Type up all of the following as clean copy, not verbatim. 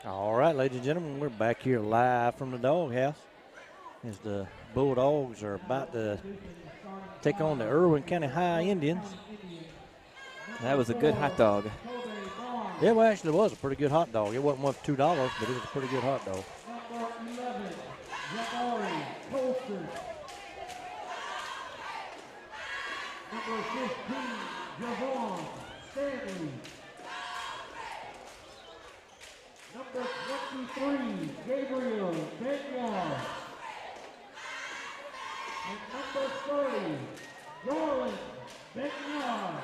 All right, ladies and gentlemen, we're back here live from the doghouse as the Bulldogs are about to take on the Irwin County High Indians. That was a good hot dog. Yeah, well, actually, it was a pretty good hot dog. It wasn't worth $2, but it was a pretty good hot dog. Number 15, Javon Stanley. Number 23, Gabriel Benyard. And number 30, Jordan Benyard.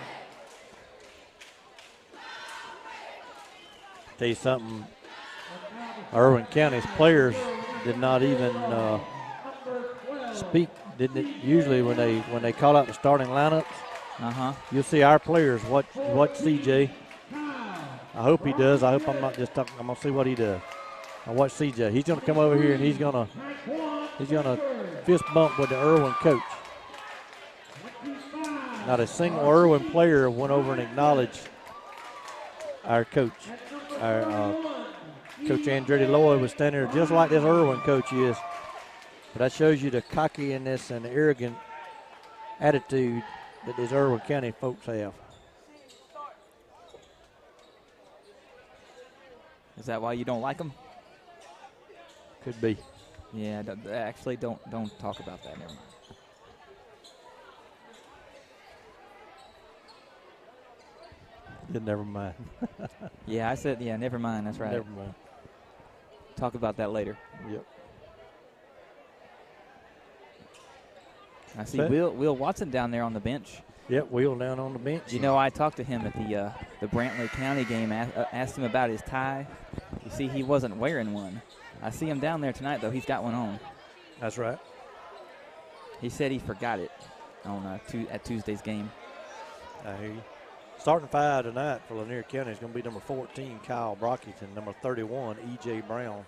Tell you something, Irwin County's players did not even speak. Didn't it? Usually when they call out the starting lineups, you'll see our players watch CJ. I hope he does. I hope I'm not just talking. I'm gonna see what he does. I watch CJ. He's gonna come over here and he's gonna fist bump with the Irwin coach. Not a single Irwin player went over and acknowledged our coach. Our Coach Andretti Lloyd was standing there just like this Irwin coach is. But that shows you the cockiness and the arrogant attitude that these Irwin County folks have. Is that why you don't like them? Could be. Yeah, actually, don't talk about that. Never mind. Yeah, never mind. Yeah, I said, yeah, never mind. That's right. Never mind. Talk about that later. Yep. I see Will Watson down there on the bench. Yep, Will down on the bench. You know, I talked to him at the Brantley County game, asked him about his tie. You see, he wasn't wearing one. I see him down there tonight, though. He's got one on. That's right. He said he forgot it on at Tuesday's game. I hear you. Starting five tonight for Lanier County is going to be number 14, Kyle Brockington, number 31, E.J. Brown,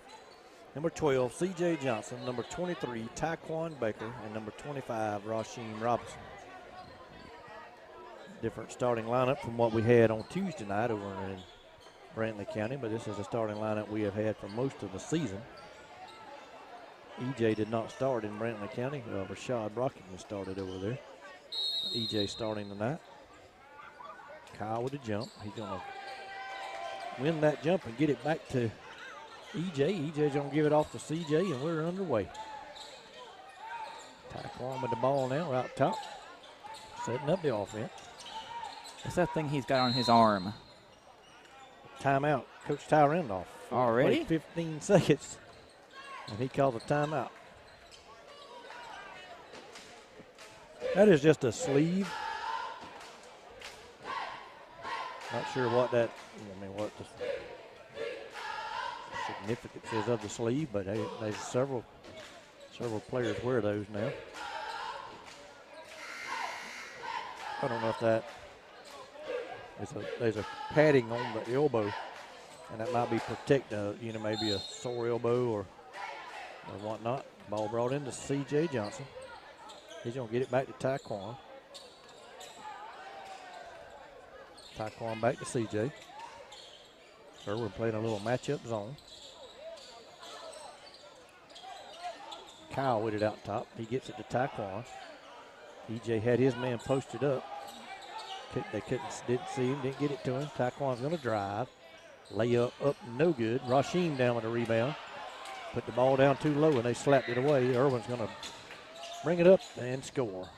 number 12, C.J. Johnson, number 23, Taquan Baker, and number 25, Rasheem Robinson. Different starting lineup from what we had on Tuesday night over in Brantley County, but this is a starting lineup we have had for most of the season. E.J. did not start in Brantley County. Rashad Brockington started over there. E.J. starting tonight. Kyle with a jump. He's going to win that jump and get it back to E.J. E.J.'s going to give it off to C.J., and we're underway. Taquan with the ball now out top, setting up the offense. What's that thing he's got on his arm? Timeout. Coach Ty Randolph. Already? 15 seconds, and he called a timeout. That is just a sleeve. Not sure what what the significance is of the sleeve, but there's several players wear those now. I don't know if that there's a padding on the elbow, and that might be protect maybe a sore elbow or whatnot. Ball brought into C.J. Johnson. He's gonna get it back to Taquan. Taquan back to C.J. Irwin playing a little matchup zone. Kyle with it out top. He gets it to Taquan. E.J. had his man posted up. They didn't see him, didn't get it to him. Taquan's going to drive. Layup up, no good. Rasheem down with a rebound. Put the ball down too low, and they slapped it away. Irwin's going to bring it up and score.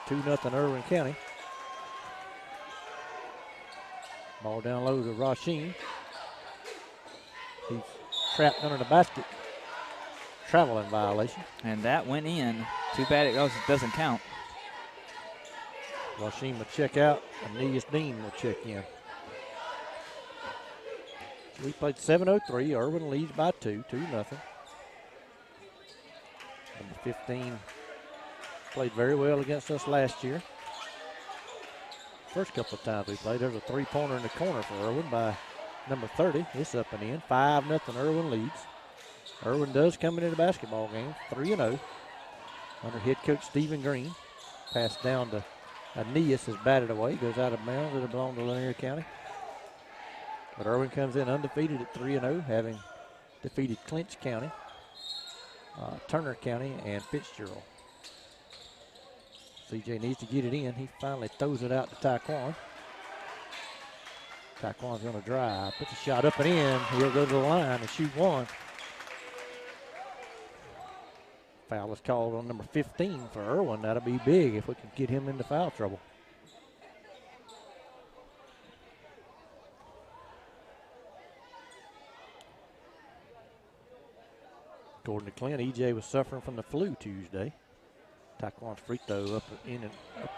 2-0 Irwin County. Ball down low to Rasheem. He's trapped under the basket. Traveling violation. And that went in. Too bad it doesn't count. Rasheem will check out. Aeneas Dean will check in. We played 7:03. Irwin leads by 2-0. Number 15 played very well against us last year. First couple of times we played, there's a three-pointer in the corner for Irwin by number 30. It's up and in. 5-0 Irwin leads. Irwin does come into the basketball game 3-0 under head coach Stephen Green. Pass down to Aeneas is batted away. Goes out of bounds. It'll belong to Lanier County. But Irwin comes in undefeated at 3-0, having defeated Clinch County, Turner County, and Fitzgerald. CJ needs to get it in. He finally throws it out to Taquan. Taquan's going to drive, puts a shot up and in. He'll go to the line and shoot one. Foul is called on number 15 for Irwin. That'll be big if we can get him into foul trouble. According to Clint, EJ was suffering from the flu Tuesday. Taquan's free throw up and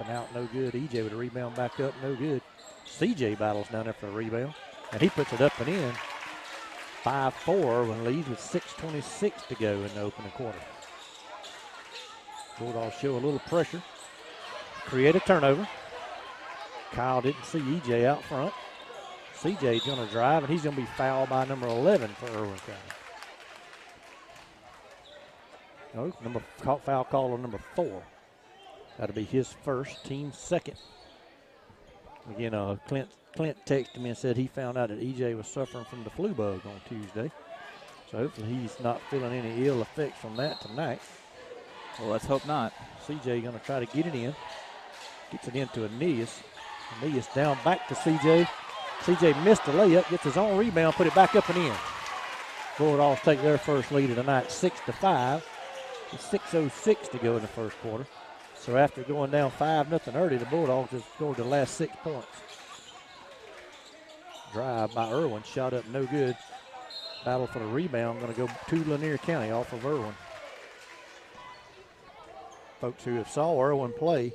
out, no good. EJ with a rebound back up, no good. CJ battles down there for a rebound, and he puts it up and in. 5-4 when leads with 6:26 to go in the opening quarter. Bulldogs show a little pressure, create a turnover. Kyle didn't see EJ out front. CJ's going to drive, and he's going to be fouled by number 11 for Irwin County. No, foul call on number 4. That'll be his first, team second. Again, Clint texted me and said he found out that EJ was suffering from the flu bug on Tuesday. So hopefully he's not feeling any ill effects from that tonight. Well, let's hope not. CJ going to try to get it in. Gets it into Aeneas. Aeneas down back to CJ. CJ missed the layup, gets his own rebound, put it back up and in. Bulldogs take their first lead of the night, 6-5. With 6:06 to go in the first quarter. So after going down 5-0 early, the Bulldogs have scored the last 6 points. Drive by Irwin, shot up no good. Battle for the rebound, going to go to Lanier County off of Irwin. Folks who have saw Irwin play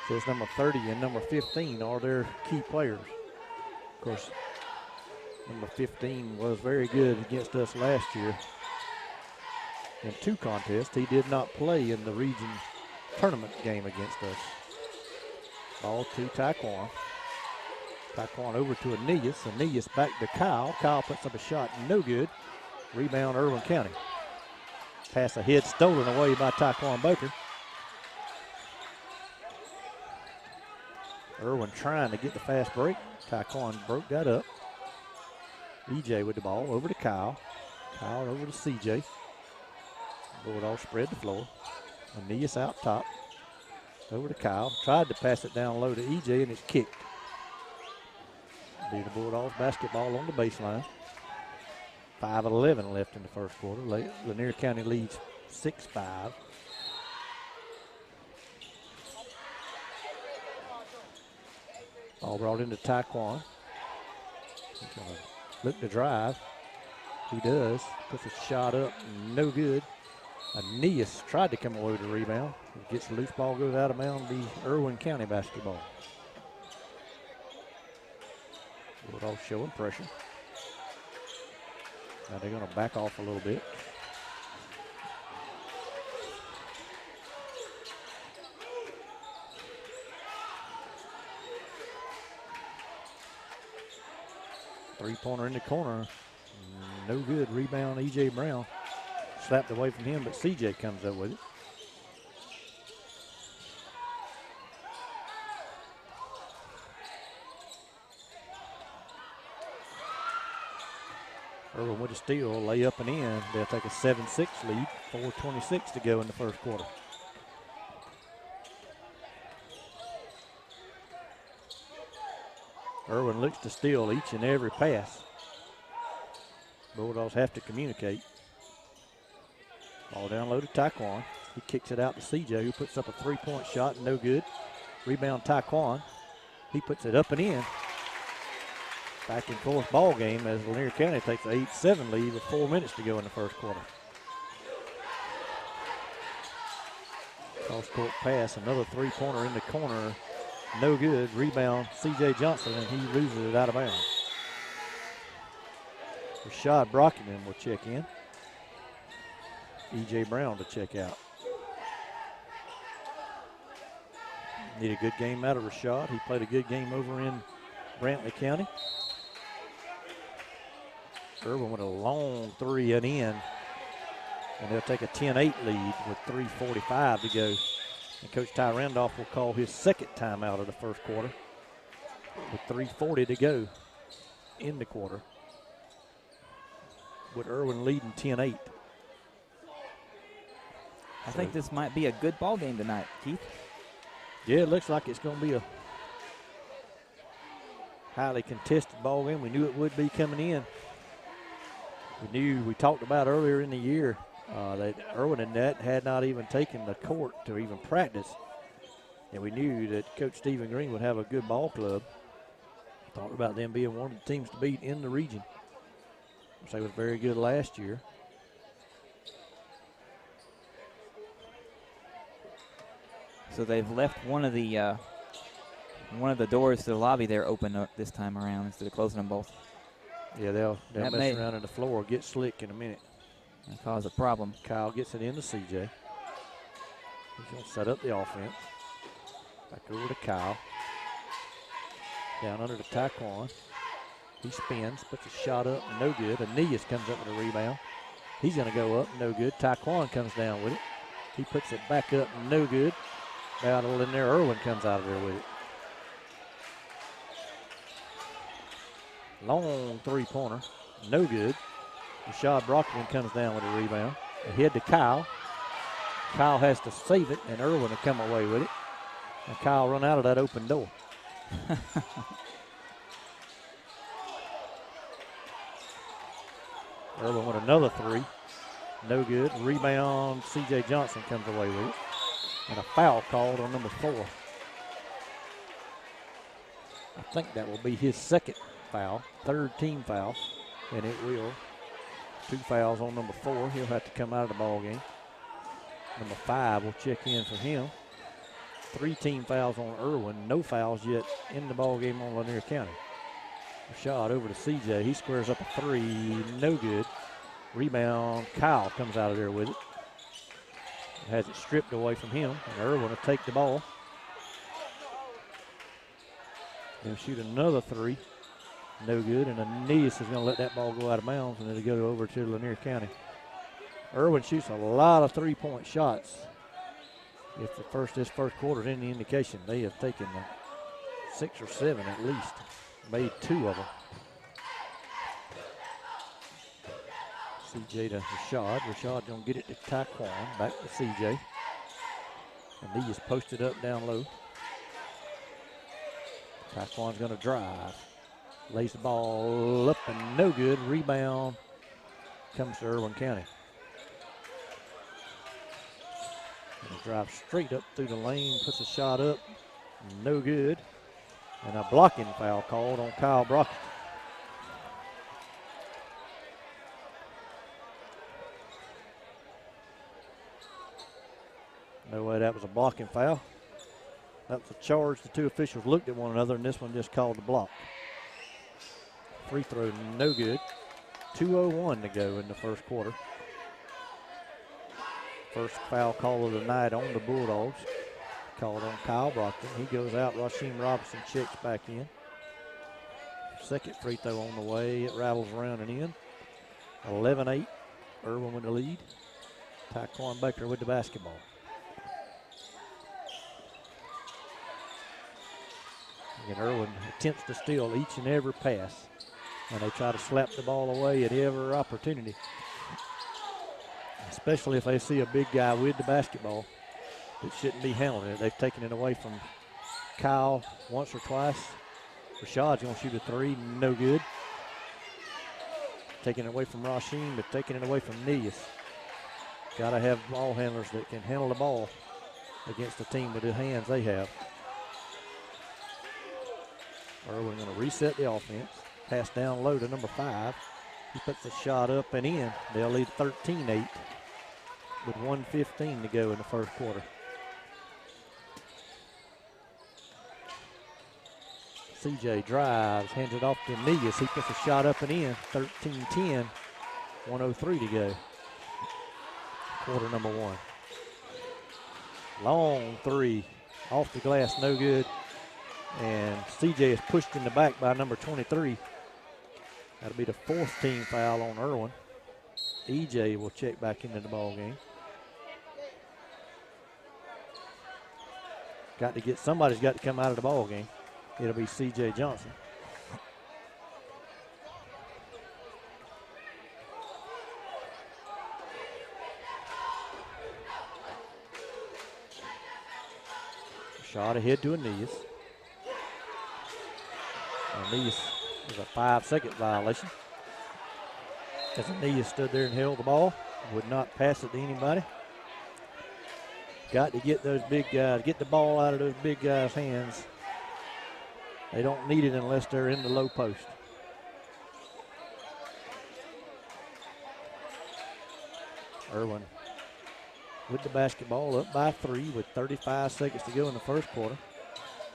says number 30 and number 15 are their key players. Of course, number 15 was very good against us last year. In 2 contests, he did not play in the region tournament game against us. Ball to Taquan. Taquan over to Aeneas. Aeneas back to Kyle. Kyle puts up a shot, no good. Rebound, Irwin County. Pass ahead, stolen away by Taquan Baker. Irwin trying to get the fast break. Taquan broke that up. EJ with the ball over to Kyle. Kyle over to CJ. Bulldogs spread the floor. Aeneas out top. Over to Kyle. Tried to pass it down low to EJ, and it's kicked. Be the Bulldogs basketball on the baseline. 5:11 left in the first quarter. Lanier County leads 6-5. Ball brought into Taquan. He's going to look to drive. He does. Puts a shot up, no good. Aeneas tried to come away with the rebound. He gets the loose ball, goes out of bounds. Be Irwin County basketball. Bulldogs showing pressure. Now they're going to back off a little bit. Three-pointer in the corner. No good. Rebound, E.J. Brown. Slapped away from him, but CJ comes up with it. Irwin with a steal, lay up and in. They'll take a 7-6 lead, 4:26 to go in the first quarter. Irwin looks to steal each and every pass. Bulldogs have to communicate. Ball down low to Taquan. He kicks it out to CJ, who puts up a three-point shot, no good. Rebound Taquan. He puts it up and in. Back and forth ball game as Lanier County takes an 8-7 lead with 4 minutes to go in the first quarter. Cross-court pass, another three-pointer in the corner. No good. Rebound C.J. Johnson, and he loses it out of bounds. Rashad Brockman will check in. E.J. Brown to check out. Need a good game out of Rashad. He played a good game over in Brantley County. Irwin with a long three and in. And they'll take a 10-8 lead with 3:45 to go. And Coach Ty Randolph will call his second timeout of the first quarter with 3:40 to go. in the quarter, with Irwin leading 10-8. I think this might be a good ball game tonight, Keith. Yeah, it looks like it's going to be a highly contested ball game. We knew it would be coming in. We talked about earlier in the year that Irwin and Net had not even taken the court to even practice. And we knew that Coach Stephen Green would have a good ball club. Talked about them being one of the teams to beat in the region. So they was very good last year. So they've left one of the doors to the lobby there open up this time around instead of closing them both. Yeah, they'll mess around on the floor, get slick in a minute. And cause a problem. Kyle gets it into CJ. He's going to set up the offense. Back over to Kyle. Down under to Taquan. He spins, puts a shot up, no good. Aeneas comes up with a rebound. He's going to go up, no good. Taquan comes down with it. He puts it back up, no good. Battle in there. Irwin comes out of there with it. Long three-pointer, no good. Rashad Brockman comes down with a rebound. Ahead to Kyle. Kyle has to save it, and Irwin will come away with it. And Kyle run out of that open door. Irwin with another three. No good. Rebound, C.J. Johnson comes away with it. And a foul called on number 4. I think that will be his second foul, third team foul, and it will. 2 fouls on number 4. He'll have to come out of the ball game. Number 5 will check in for him. 3 team fouls on Irwin. No fouls yet in the ball game on Lanier County. Rashad over to CJ. He squares up a 3. No good. Rebound. Kyle comes out of there with it. Has it stripped away from him. And Irwin will take the ball. He'll shoot another 3. No good. And Aeneas is going to let that ball go out of bounds, and it'll go over to Lanier County. Irwin shoots a lot of three-point shots. If this first quarter is any indication, they have taken 6 or 7 at least. Made 2 of them. CJ to Rashad. Rashad going to get it to Taquan. Back to CJ. And he is posted up down low. Taquan's going to drive. Lays the ball up and no good. Rebound comes to Irwin County. And drives straight up through the lane, puts a shot up, no good. And a blocking foul called on Kyle Brockett. No way that was a blocking foul. That was a charge. The 2 officials looked at one another, and this one just called the block. Free throw, no good. 2:01 to go in the first quarter. First foul call of the night on the Bulldogs. Called on Kyle Brockton. He goes out. Rasheem Robinson checks back in. Second free throw on the way. It rattles around and in. 11-8. Irwin with the lead. Taquan Baker with the basketball. And Irwin attempts to steal each and every pass. And they try to slap the ball away at every opportunity. Especially if they see a big guy with the basketball that shouldn't be handling it. They've taken it away from Kyle once or twice. Rashad's going to shoot a 3, no good. Taking it away from Rasheem, but taking it away from Neas. Got to have ball handlers that can handle the ball against a team with the hands they have. Irwin going to reset the offense. Pass down low to number 5. He puts the shot up and in. They'll lead 13-8 with 1:15 to go in the first quarter. CJ drives, hands it off to Negas. He puts a shot up and in. 13-10, 1:03 to go. Quarter number 1. Long 3 off the glass, no good. And CJ is pushed in the back by number 23. That'll be the 4th team foul on Irwin. EJ will check back into the ball game. Somebody's got to come out of the ball game. It'll be CJ Johnson. Shot ahead to Aeneas. Aeneas was a 5-second violation. As Aeneas stood there and held the ball, would not pass it to anybody. Got to get those big guys, get the ball out of those big guys' hands. They don't need it unless they're in the low post. Irwin with the basketball, up by 3 with 35 seconds to go in the first quarter.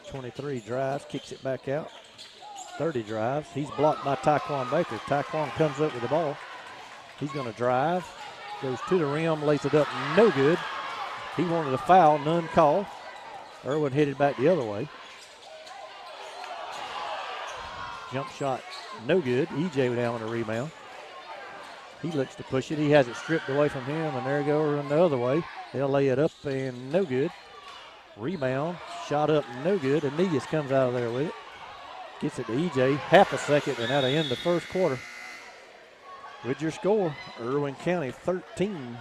23 drives, kicks it back out. 30 drives. He's blocked by Taquan Baker. Taquan comes up with the ball. He's going to drive, goes to the rim, lays it up, no good. He wanted a foul, none called. Irwin headed back the other way. Jump shot, no good. EJ down on the rebound. He looks to push it. He has it stripped away from him, and there he goes the other way. They'll lay it up, and no good. Rebound, shot up, no good. Aeneas comes out of there with it. Gets it to EJ, half a second, and that'll end the first quarter. With your score, Irwin County 13,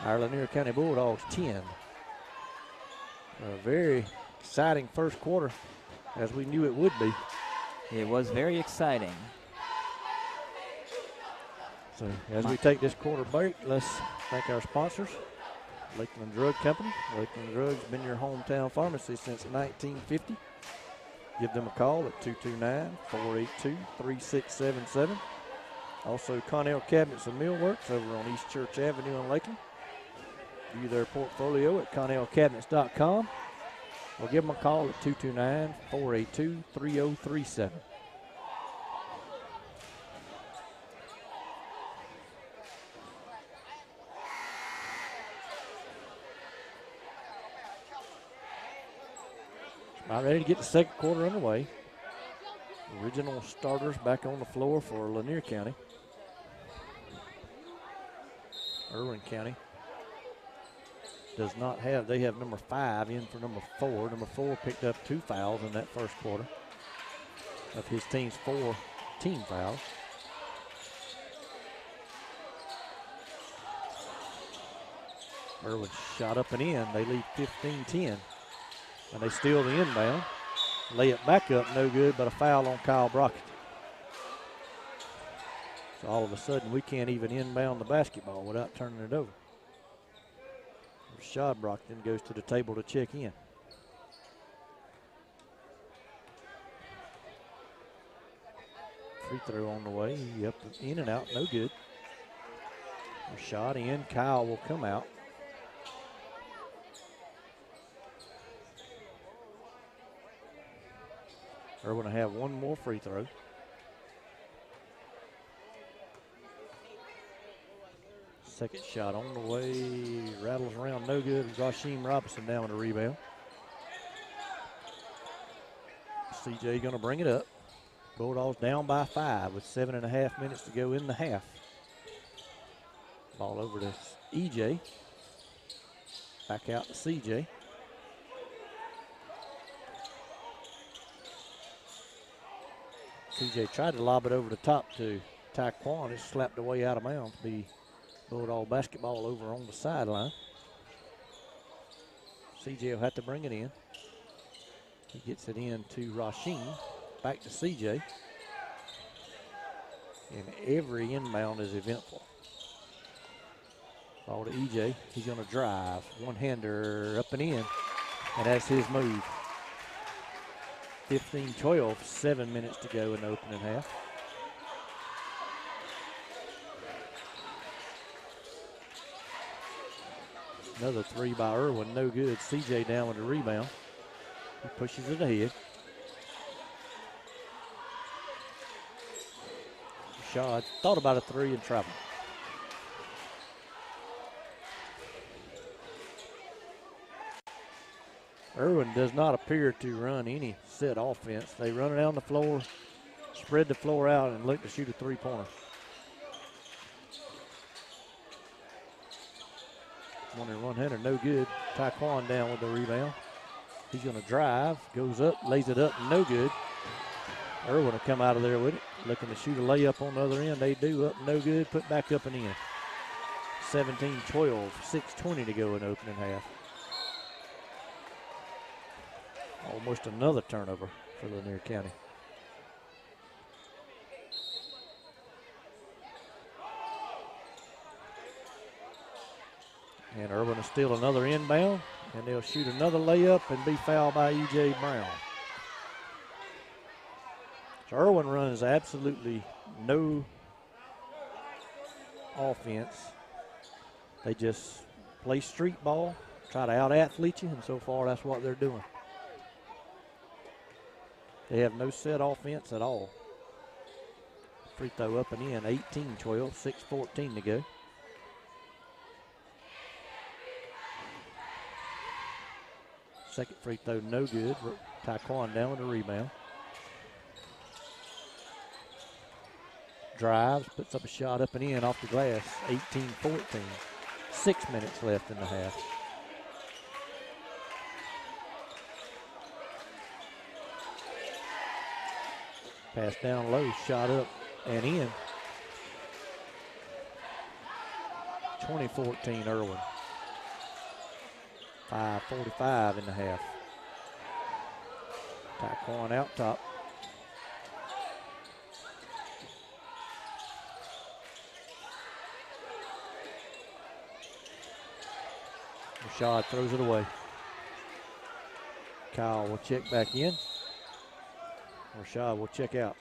our Lanier County Bulldogs 10. A very exciting first quarter, as we knew it would be. It was very exciting. So as we take this quarter break, let's thank our sponsors. Lakeland Drug Company. Lakeland Drug's been your hometown pharmacy since 1950. Give them a call at 229-482-3677. Also, Connell Cabinets and Millworks over on East Church Avenue in Lakeland. View their portfolio at connellcabinets.com or give them a call at 229-482-3037. About ready to get the second quarter underway. Original starters back on the floor for Lanier County. Irwin County does not have, they have number 5 in for number 4. Number 4 picked up 2 fouls in that first quarter of his team's 4 team fouls. Irwin shot up and in. They lead 15-10. And they steal the inbound. Lay it back up, no good, but a foul on Kyle Brockett. So all of a sudden, we can't even inbound the basketball without turning it over. Rashad Brockton goes to the table to check in. Free throw on the way, up in and out, no good. Rashad in, Kyle will come out. Irwin will have one more free throw. Second shot on the way, rattles around, no good. Rasheem Robinson down with a rebound. CJ gonna bring it up. Bulldogs down by 5 with 7.5 minutes to go in the half. Ball over to EJ. Back out to CJ. CJ tried to lob it over the top to Taquan. It slapped away out of bounds. The Bulldog basketball over on the sideline. CJ will have to bring it in. He gets it in to Rasheem. Back to CJ. And every inbound is eventful. Ball to EJ. He's going to drive. One-hander up and in. And that's his move. 15-12, 7 minutes to go in the opening half. Another 3 by Irwin, no good. CJ down with the rebound. He pushes it ahead. Rashad thought about a 3 and traveled. Irwin does not appear to run any set offense. They run it down the floor, spread the floor out, and look to shoot a 3-pointer. One-hander, no good. Taquan down with the rebound. He's going to drive, goes up, lays it up, no good. Irwin will come out of there with it, looking to shoot a layup on the other end. They do, up, no good, put back up and in. 17-12, 6:20 to go in the opening half. Almost another turnover for Lanier County. And Irwin will steal another inbound, and they'll shoot another layup and be fouled by E.J. Brown. So Irwin runs absolutely no offense. They just play street ball, try to out-athlete you, and so far that's what they're doing. They have no set offense at all. Free throw up and in, 18-12, 6:14 to go. Second free throw, no good. Taekwon down with a rebound. Drives, puts up a shot up and in off the glass, 18-14. 6 minutes left in the half. Pass down low, shot up and in. 20-14 Irwin. 5:45 in the half. Taekwon out top. Rashad throws it away. Kyle will check back in. Rashad will check out.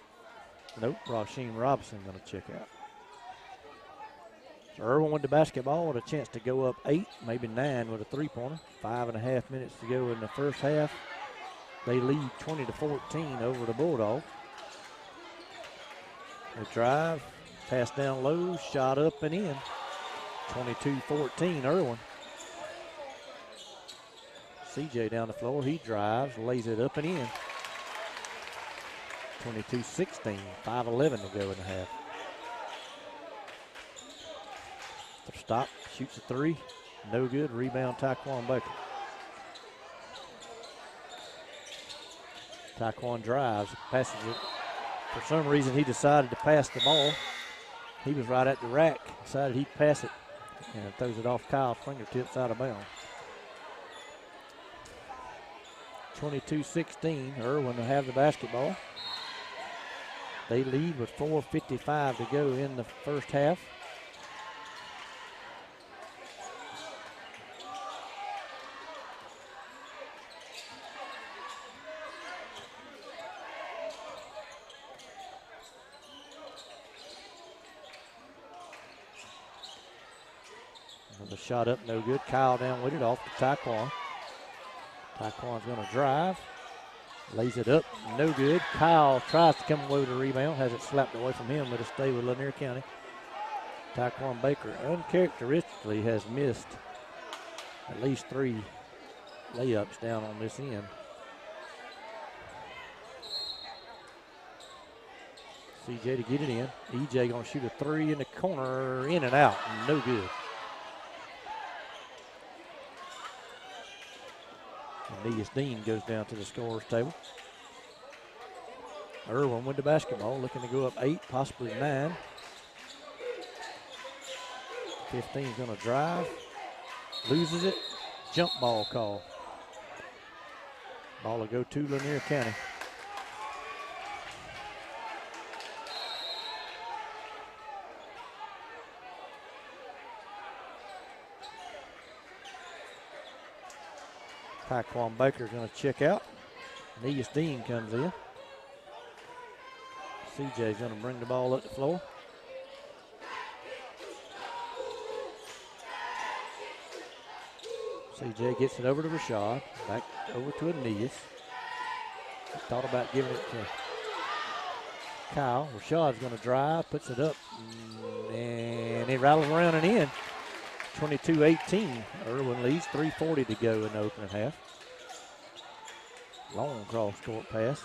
Nope, Rasheem Robinson going to check out. So Irwin with the basketball with a chance to go up 8, maybe 9 with a three-pointer. 5.5 minutes to go in the first half. They lead 20-14 over the Bulldogs. They drive, pass down low, shot up and in. 22-14 Irwin. CJ down the floor, he drives, lays it up and in. 22-16, 5:11 to go in the half. Stop, shoots a three, no good. Rebound, Taekwon Baker. Taekwon drives, passes it. For some reason, he decided to pass the ball. He was right at the rack, decided he'd pass it, and throws it off Kyle's fingertips out of bounds. 22-16, Irwin will have the basketball. They lead with 4:55 to go in the first half. The shot up, no good. Kyle down with it off to Taekwon. Taekwon's going to drive. Lays it up, no good. Kyle tries to come away with a rebound, has it slapped away from him, but it'll stay with Lanier County. Taekwon Baker uncharacteristically has missed at least 3 layups down on this end. CJ to get it in. EJ going to shoot a 3 in the corner, in and out, no good. Aeneas Dean goes down to the scorer's table. Irwin with the basketball, looking to go up 8, possibly 9. 15's going to drive, loses it, jump ball call. Ball will go to Lanier County. Taekwon Baker's going to check out. Aeneas Dean comes in. CJ's going to bring the ball up the floor. CJ gets it over to Rashad. Back over to Aeneas. Thought about giving it to Kyle. Rashad's going to drive, puts it up, and it rattles around and in. 22-18. Irwin leads, 3:40 to go in the opening half. Long cross-court pass.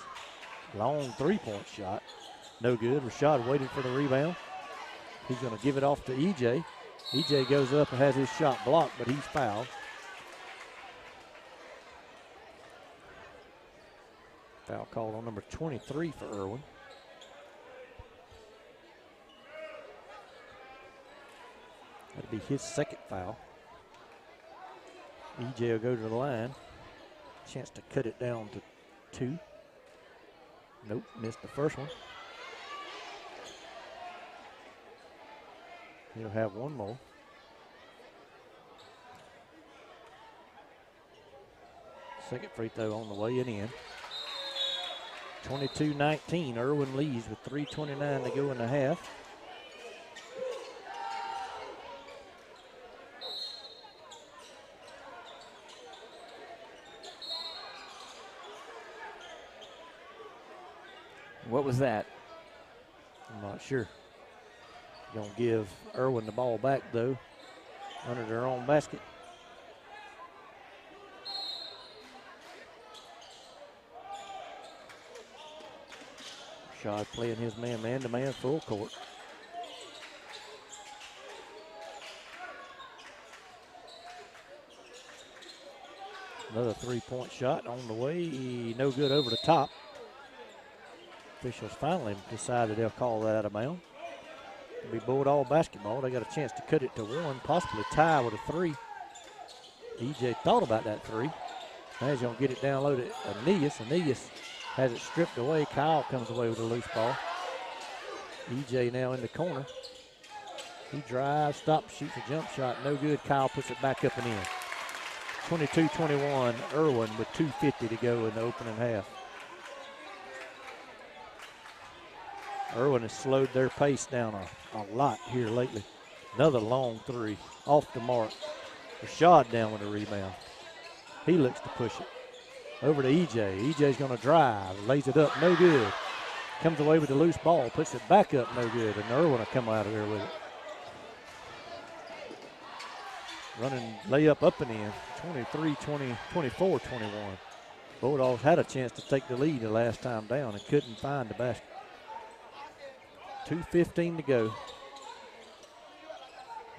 Long three-point shot. No good. Rashad waited for the rebound. He's going to give it off to EJ. EJ goes up and has his shot blocked, but he's fouled. Foul called on number 23 for Irwin. That'll be his second foul. EJ will go to the line. Chance to cut it down to 2. Nope, missed the first one. He'll have one more. Second free throw on the way and in. 22-19, Irwin leads with 3:29 to go in the half. What was that? I'm not sure. Gonna give Irwin the ball back though, under their own basket. Rashad playing his man-to-man full court. Another three-point shot on the way, no good over the top. Officials finally decided they'll call that out of bounds. It'll be Bulldog basketball. They got a chance to cut it to 1, possibly tie with a 3. EJ thought about that 3. Now he's going to get it down low to Aeneas. Aeneas has it stripped away. Kyle comes away with a loose ball. EJ now in the corner. He drives, stops, shoots a jump shot. No good. Kyle puts it back up and in. 22-21, Irwin with 2:50 to go in the opening half. Irwin has slowed their pace down a lot here lately. Another long 3 off the mark. Rashad down with a rebound. He looks to push it. Over to EJ. EJ's going to drive. Lays it up. No good. Comes away with the loose ball. Puts it back up. No good. And Irwin will come out of there with it. Running layup up and in. 23-20, 24-21. Bulldogs had a chance to take the lead the last time down and couldn't find the basket. 2:15 to go.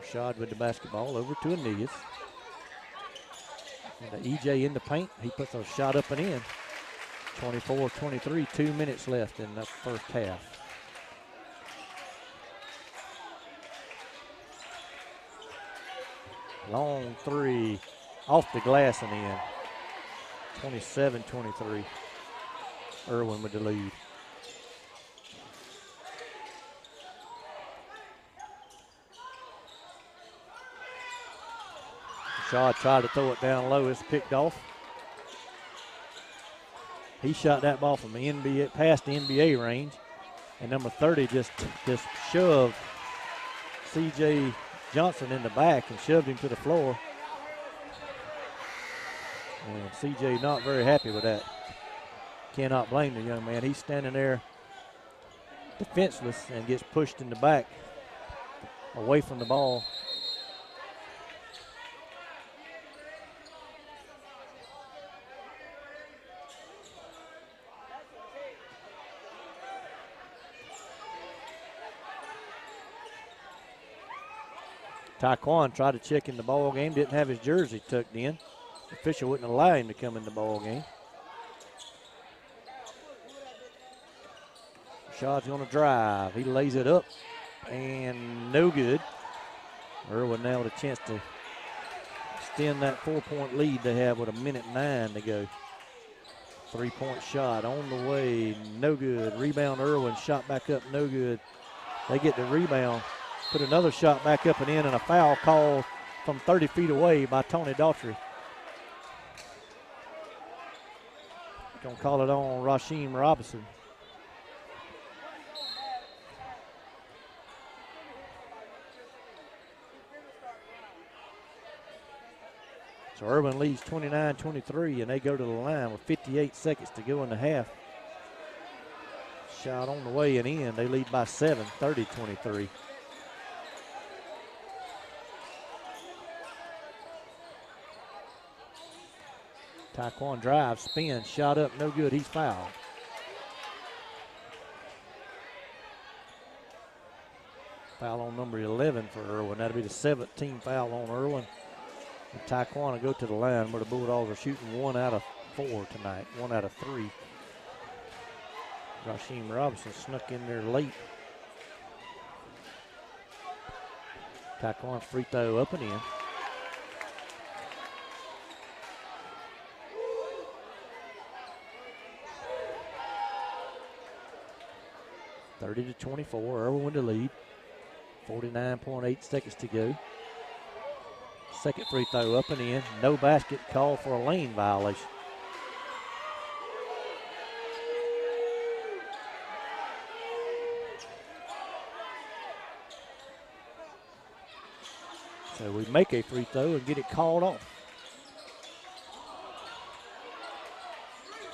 Rashad with the basketball over to Aeneas. And EJ in the paint. He puts a shot up and in. 24-23, 2 minutes left in the first half. Long 3 off the glass and in. 27-23. Irwin with the lead. Rashad tried to throw it down low. It's picked off. He shot that ball from the NBA, past the NBA range. And number 30 just shoved C.J. Johnson in the back and shoved him to the floor. And C.J. not very happy with that. Cannot blame the young man. He's standing there defenseless and gets pushed in the back away from the ball. Taekwon tried to check in the ball game, didn't have his jersey tucked in. The official wouldn't allow him to come in the ball game. Rashad's going to drive. He lays it up and no good. Irwin now with a chance to extend that 4-point lead they have with 1:09 to go. 3-point shot on the way, no good. Rebound Irwin, shot back up, no good. They get the rebound. Put another shot back up and in, and a foul called from 30 feet away by Tony Daughtry. Gonna call it on Rasheem Robinson. So Irwin leads 29-23, and they go to the line with 58 seconds to go in the half. Shot on the way and in. They lead by 7, 30-23. Taekwon drives, spins, shot up, no good. He's fouled. Foul on number 11 for Irwin. That'll be the 17th foul on Irwin. And Taekwon will go to the line where the Bulldogs are shooting 1 out of 4 tonight, 1 out of 3. Rasheem Robinson snuck in there late. Taekwon's free throw up and in. 30-24, Irwin with the lead. 49.8 seconds to go. Second free throw up and in. No basket, called for a lane violation. So we make a free throw and get it called off.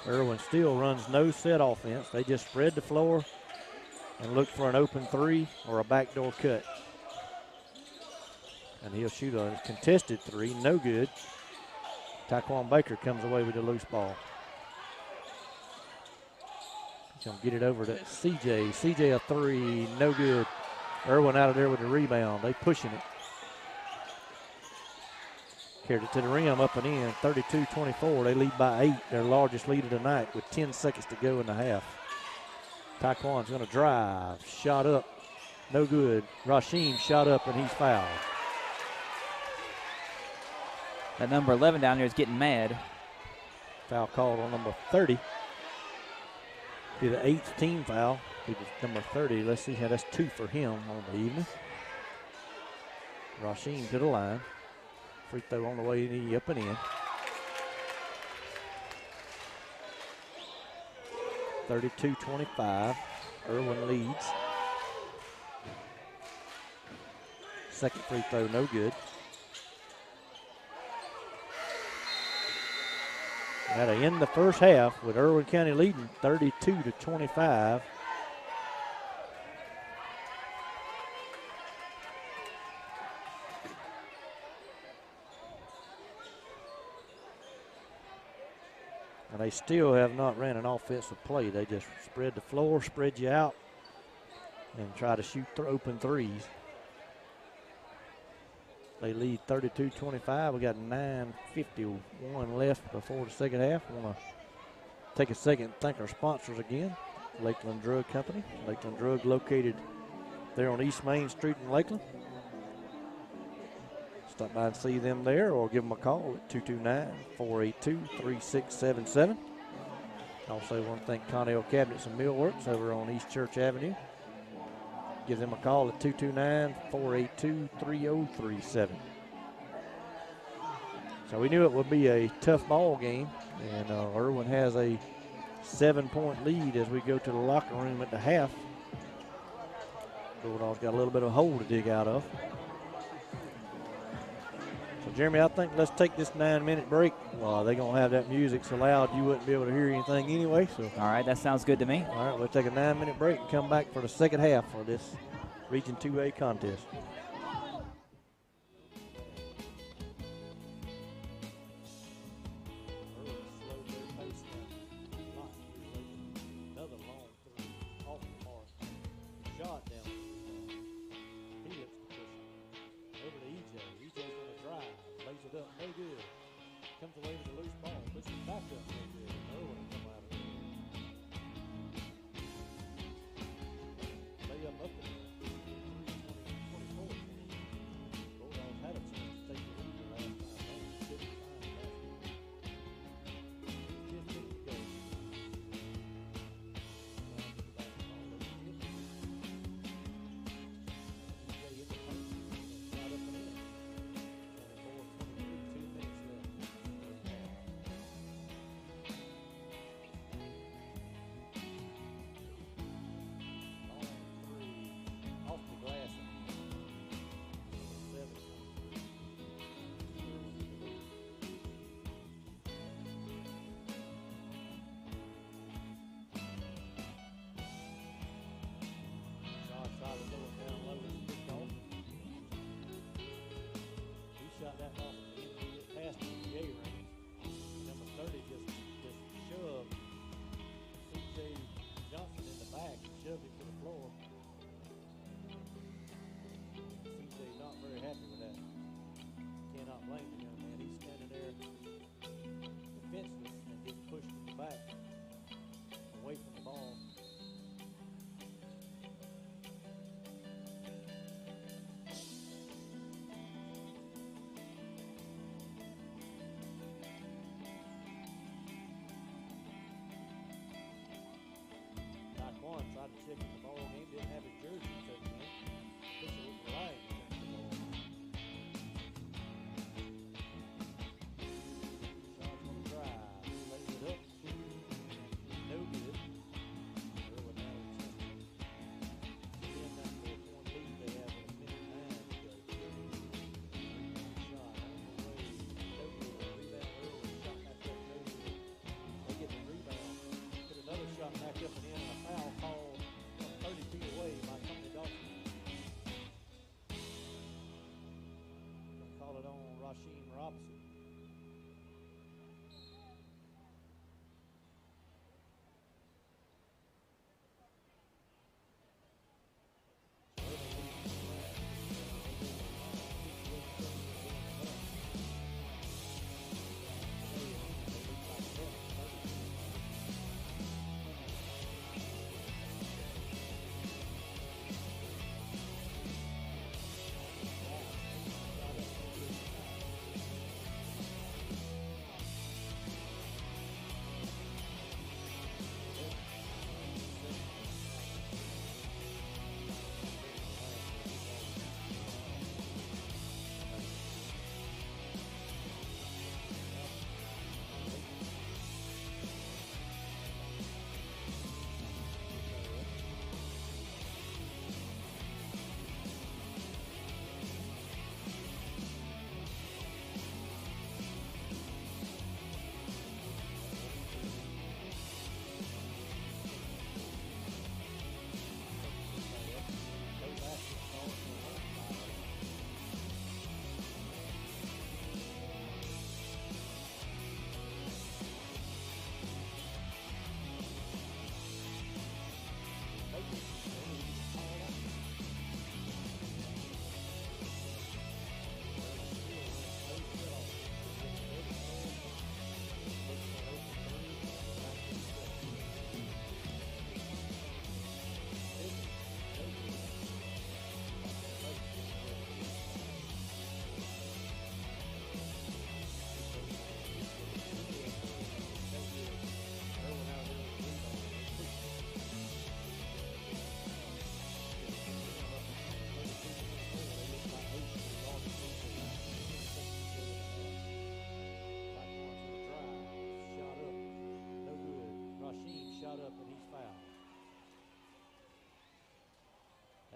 Irwin still runs no set offense. They just spread the floor and look for an open three or a backdoor cut. And he'll shoot a contested three, no good. Taquan Baker comes away with the loose ball. He's going to get it over to CJ. CJ a three, no good. Irwin out of there with the rebound. They pushing it. Carried it to the rim, up and in, 32-24. They lead by 8, their largest lead of the night with 10 seconds to go in the half. Taquan's going to drive, shot up, no good. Rasheem shot up and he's fouled. That number 11 down there is getting mad. Foul called on number 30. Be the 8th team foul. Be the number 30. Let's see how that's 2 for him on the evening. Rasheem to the line. Free throw on the way in, up and in. 32-25. Irwin leads. Second free throw, no good. Got to end the first half with Irwin County leading 32-25. And they still have not ran an offensive play. They just spread the floor, spread you out, and try to shoot open threes. They lead 32-25. We got 9:51 left before the second half. I want to take a second and thank our sponsors again. Lakeland Drug Company. Lakeland Drug located there on East Main Street in Lakeland. Stop by and see them there or give them a call at 229-482-3677. Also want to thank Connell Cabinets and Millworks over on East Church Avenue. Give them a call at 229-482-3037. So we knew it would be a tough ball game, and Irwin has a 7-point lead as we go to the locker room at the half. Bulldogs got a little bit of a hole to dig out of. So, Jeremy, I think let's take this 9-minute break. They're going to have that music so loud you wouldn't be able to hear anything anyway. So, all right, that sounds good to me. All right, we'll take a 9-minute break and come back for the second half for this Region 2A contest.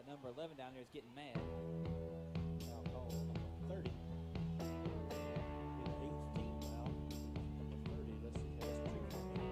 That number 11 down there is getting mad. Foul call on number 30. Be the 8th team foul. Number 30, let's see, that's 2 for me.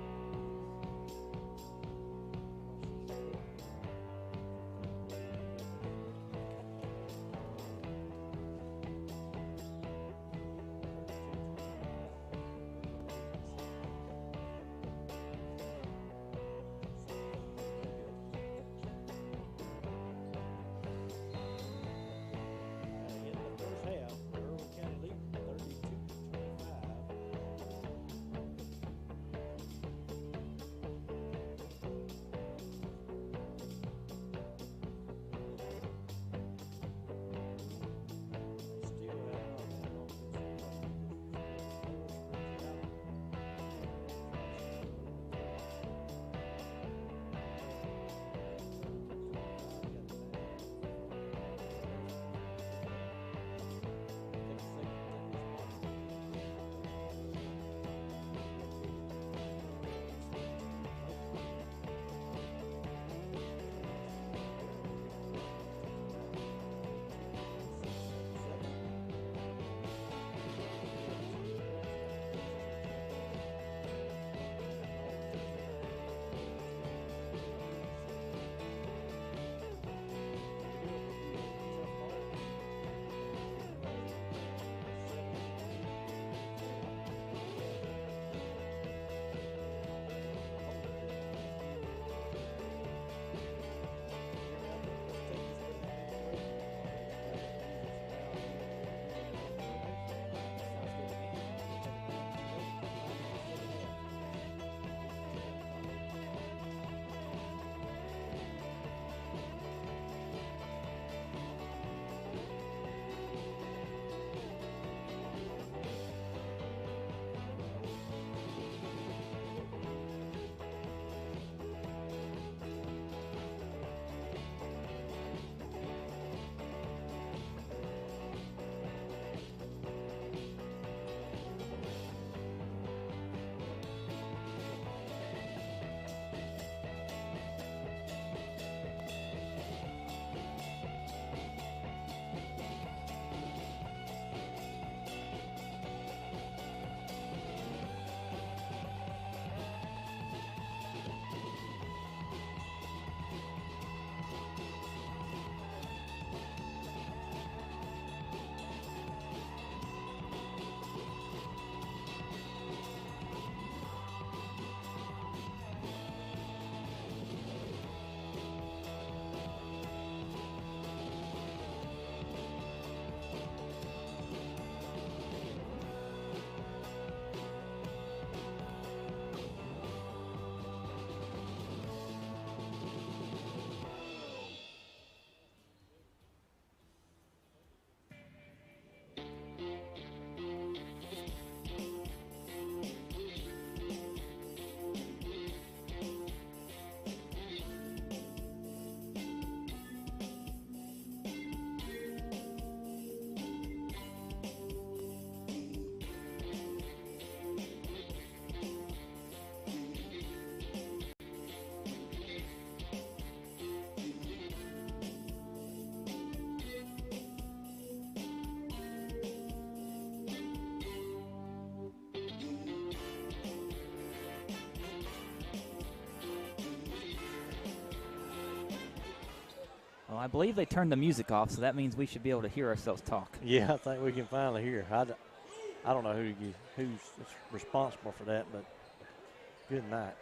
Well, I believe they turned the music off, so that means we should be able to hear ourselves talk. Yeah, I think we can finally hear. I don't know who's responsible for that, but good night.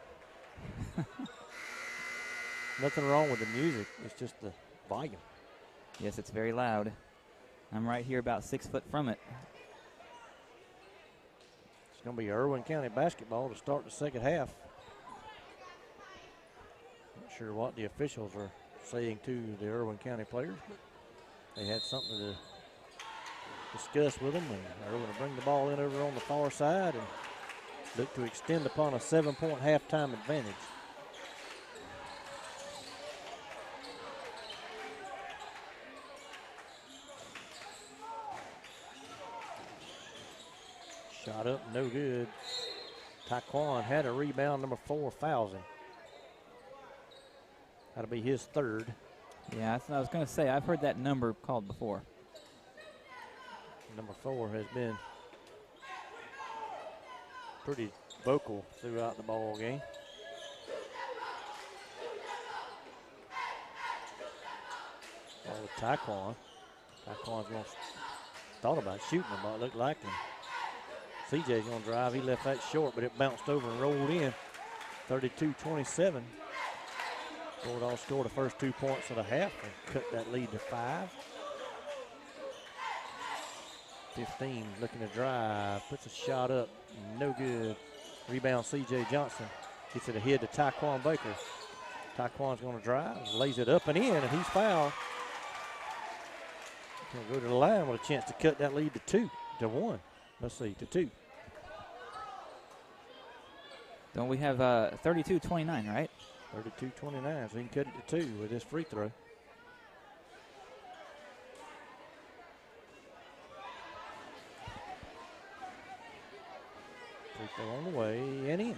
Nothing wrong with the music. It's just the volume. Yes, it's very loud. I'm right here about 6 foot from it. It's going to be Irwin County basketball to start the second half. Not sure what the officials are saying to the Irwin County players, but they had something to discuss with them, and Irwin will bring the ball in over on the far side and look to extend upon a 7-point halftime advantage. Shot up, no good. Taekwon had a rebound, number 4 fouls him. That'll be his third. Yeah, that's what I was going to say. I've heard that number called before. Number 4 has been pretty vocal throughout the ball game. Ball with Taquan. Taquan's going to thought about shooting the ball, it looked like. And CJ's going to drive. He left that short, but it bounced over and rolled in. 32-27. Bulldogs scored the first 2 points of the half and cut that lead to 5. 15 looking to drive, puts a shot up, no good. Rebound CJ Johnson, gets it ahead to Taquan Baker. Taquan's going to drive, lays it up and in, and he's fouled. Going to go to the line with a chance to cut that lead to 1. Let's see, to 2. Don't we have 32-29, right? 32-29, so he can cut it to 2 with this free throw. Free throw on the way and in.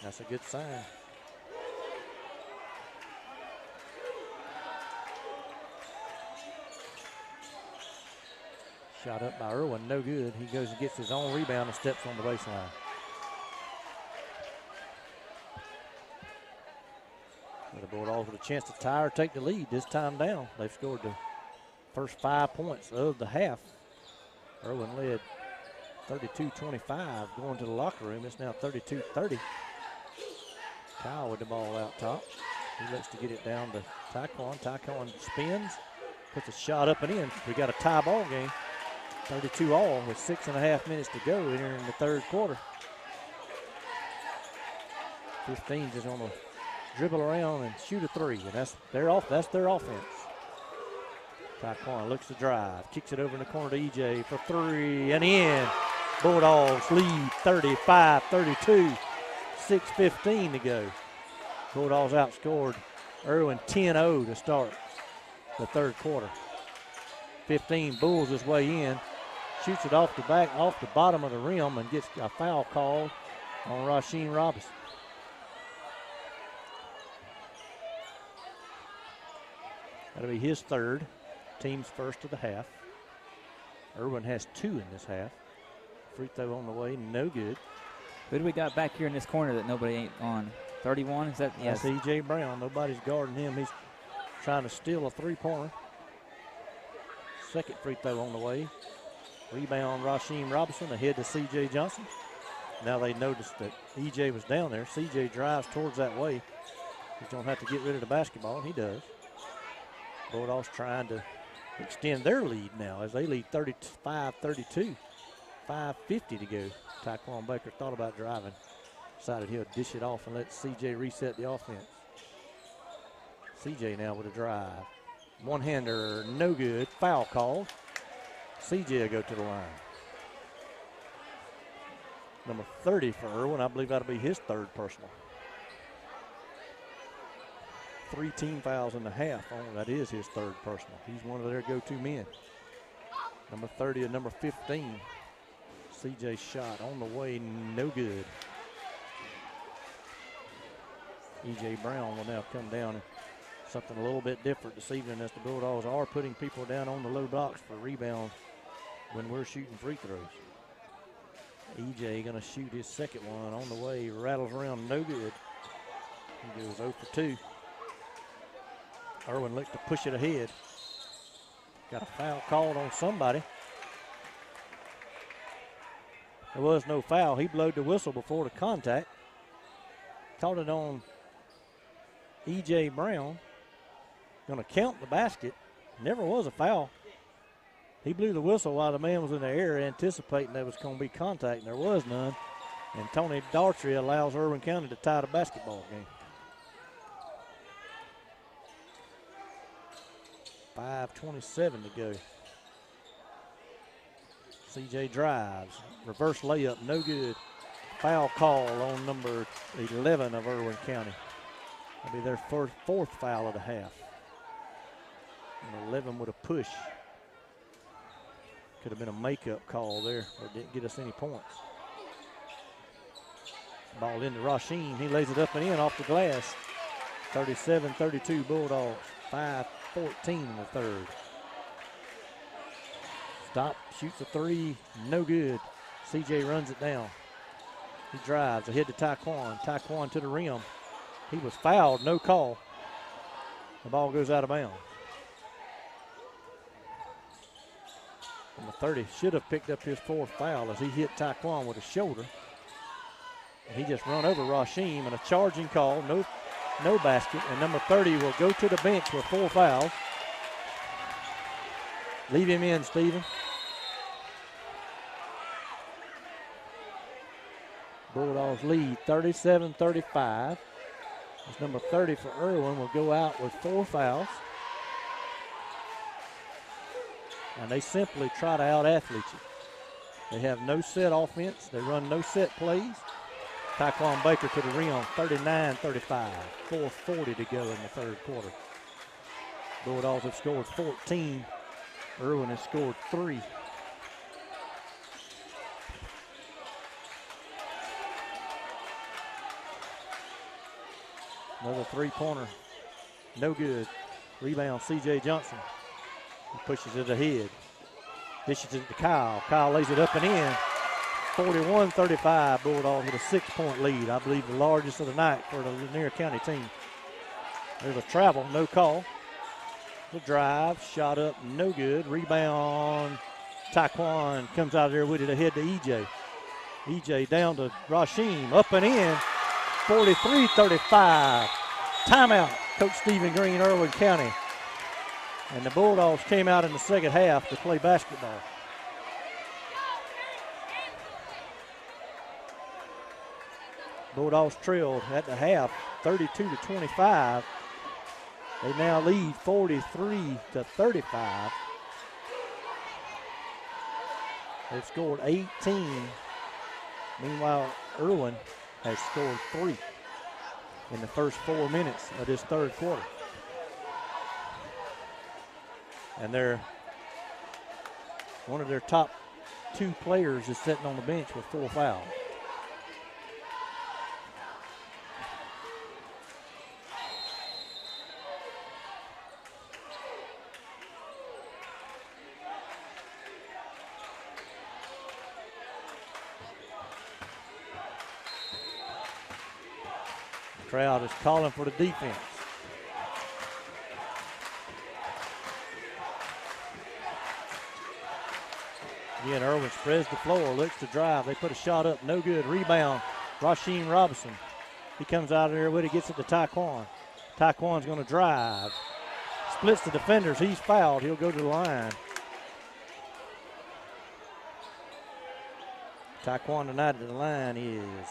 That's a good sign. Shot up by Irwin, no good. He goes and gets his own rebound and steps on the baseline. The Bulldogs with a chance to tie or take the lead this time down. They've scored the first 5 points of the half. Irwin led 32-25 going to the locker room. It's now 32-30. Kyle with the ball out top. He looks to get it down to Taquan. Taquan spins, puts a shot up and in. We got a tie ball game. 32 all with 6.5 minutes to go entering the third quarter. 15 just on the dribble around and shoot a 3, and that's their offense. Taquan looks to drive, kicks it over in the corner to EJ for 3 and in. Bulldogs lead 35-32, 6:15 to go. Bulldogs outscored Irwin 10-0 to start the third quarter. 15 bulls his way in, shoots it off the bottom of the rim, and gets a foul called on Rasheem Robinson. That'll be his third, team's first of the half. Irwin has 2 in this half. Free throw on the way, no good. Who do we got back here in this corner that nobody ain't on? 31, is that? Yes. That's E.J. Brown. Nobody's guarding him. He's trying to steal a 3-pointer. Second free throw on the way. Rebound, Rasheem Robinson ahead to C.J. Johnson. Now they noticed that E.J. was down there. C.J. drives towards that way. He's going to have to get rid of the basketball, and he does. Bulldogs trying to extend their lead now as they lead 35-32. 5:50 to go. Taquan Baker thought about driving. Decided he'll dish it off and let C.J. reset the offense. C.J. now with a drive. One-hander, no good. Foul called. C.J. will go to the line. Number 30 for Irwin. I believe that'll be his third personal. 3 team fouls in the half. Oh, that is his third personal. He's one of their go-to men. Number 30 and number 15. C.J. shot on the way, no good. E.J. Brown will now come down. Something a little bit different this evening as the Bulldogs are putting people down on the low blocks for rebound when we're shooting free throws. E.J. going to shoot his second one on the way, rattles around, no good. He goes 0 for 2. Irwin looks to push it ahead. Got a foul called on somebody. There was no foul. He blowed the whistle before the contact. Called it on E.J. Brown. Going to count the basket. Never was a foul. He blew the whistle while the man was in the air anticipating there was going to be contact, and there was none. And Tony Daughtry allows Irwin County to tie the basketball game. 5:27 to go. C.J. drives. Reverse layup, no good. Foul call on number 11 of Irwin County. That'll be their fourth foul of the half. And 11 with a push. Could have been a makeup call there, but didn't get us any points. Ball into Rasheem. He lays it up and in off the glass. 37-32 Bulldogs. 5:14 in the third. Stop, shoots a three, no good. CJ runs it down. He drives ahead to Taquan. Taquan to the rim. He was fouled, no call. The ball goes out of bounds. Number 30 should have picked up his fourth foul as he hit Taquan with a shoulder. And he just run over Rasheem, and a charging call, no basket. And number 30 will go to the bench with 4 fouls. Leave him in, Steven. Bulldogs lead 37-35. As number 30 for Irwin will go out with 4 fouls. And they simply try to out-athlete you. They have no set offense. They run no set plays. Taquan Baker to the rim, 39-35. 4:40 to go in the third quarter. Bulldogs have scored 14. Irwin has scored 3. Another three-pointer, no good. Rebound, C.J. Johnson. He pushes it ahead. Dishes it to Kyle. Kyle lays it up and in. 41-35, Bulldogs with a 6-point lead. I believe the largest of the night for the Lanier County team. There's a travel, no call. The drive, shot up, no good. Rebound, Taquan comes out of there with it ahead to E.J. E.J. down to Rasheem, up and in. 43-35. Timeout, Coach Stephen Green, Irwin County. And the Bulldogs came out in the second half to play basketball. Bulldogs trailed at the half, 32-25. They now lead 43-35. They've scored 18. Meanwhile, Irwin has scored 3 in the first 4 minutes of this third quarter. And one of their top 2 players is sitting on the bench with 4 fouls. Crowd is calling for the defense. Again, Irwin spreads the floor, looks to drive. They put a shot up, no good. Rebound, Rasheem Robinson. He comes out of there with it, gets it to Taquan. Taquan's going to drive. Splits the defenders. He's fouled. He'll go to the line. Taquan tonight at the line is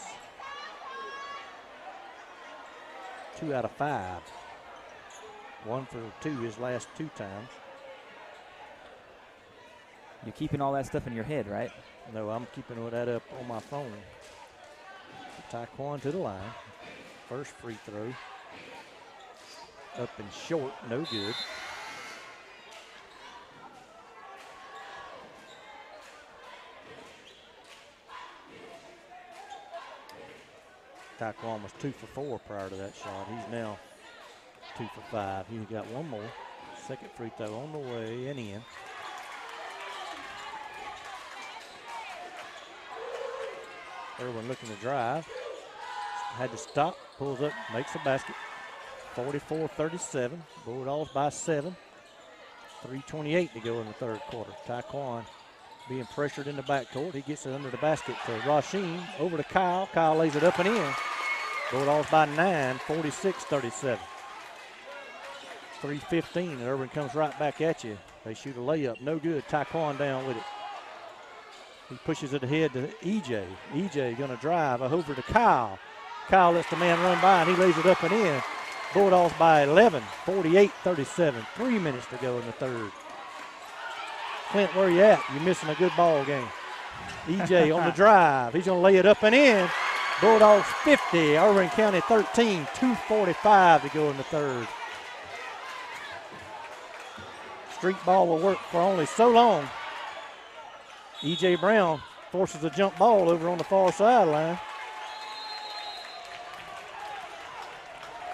2 out of 5. 1 for 2 his last 2 times. You're keeping all that stuff in your head, right? No, I'm keeping all that up on my phone. Taquan to the line. First free throw. Up and short, no good. Taquan was 2 for 4 prior to that shot. He's now 2 for 5. He's got one more. Second free throw on the way and in. Irwin looking to drive. Had to stop, pulls up, makes a basket. 44-37. Bulldogs by 7. 3:28 to go in the third quarter. Taquan being pressured in the backcourt. He gets it under the basket to Rasheem. Over to Kyle. Kyle lays it up and in. Bulldogs by 9, 46-37. 3:15, and Irwin comes right back at you. They shoot a layup, no good. Taquan down with it. He pushes it ahead to EJ. EJ gonna drive over to Kyle. Kyle lets the man run by, and he lays it up and in. Bulldogs by 11, 48-37. 3 minutes to go in the third. Clint, where you at? You're missing a good ball game. EJ on the drive. He's gonna lay it up and in. Bulldogs 50, Irwin County 13, 2:45 to go in the third. Street ball will work for only so long. E.J. Brown forces a jump ball over on the far sideline.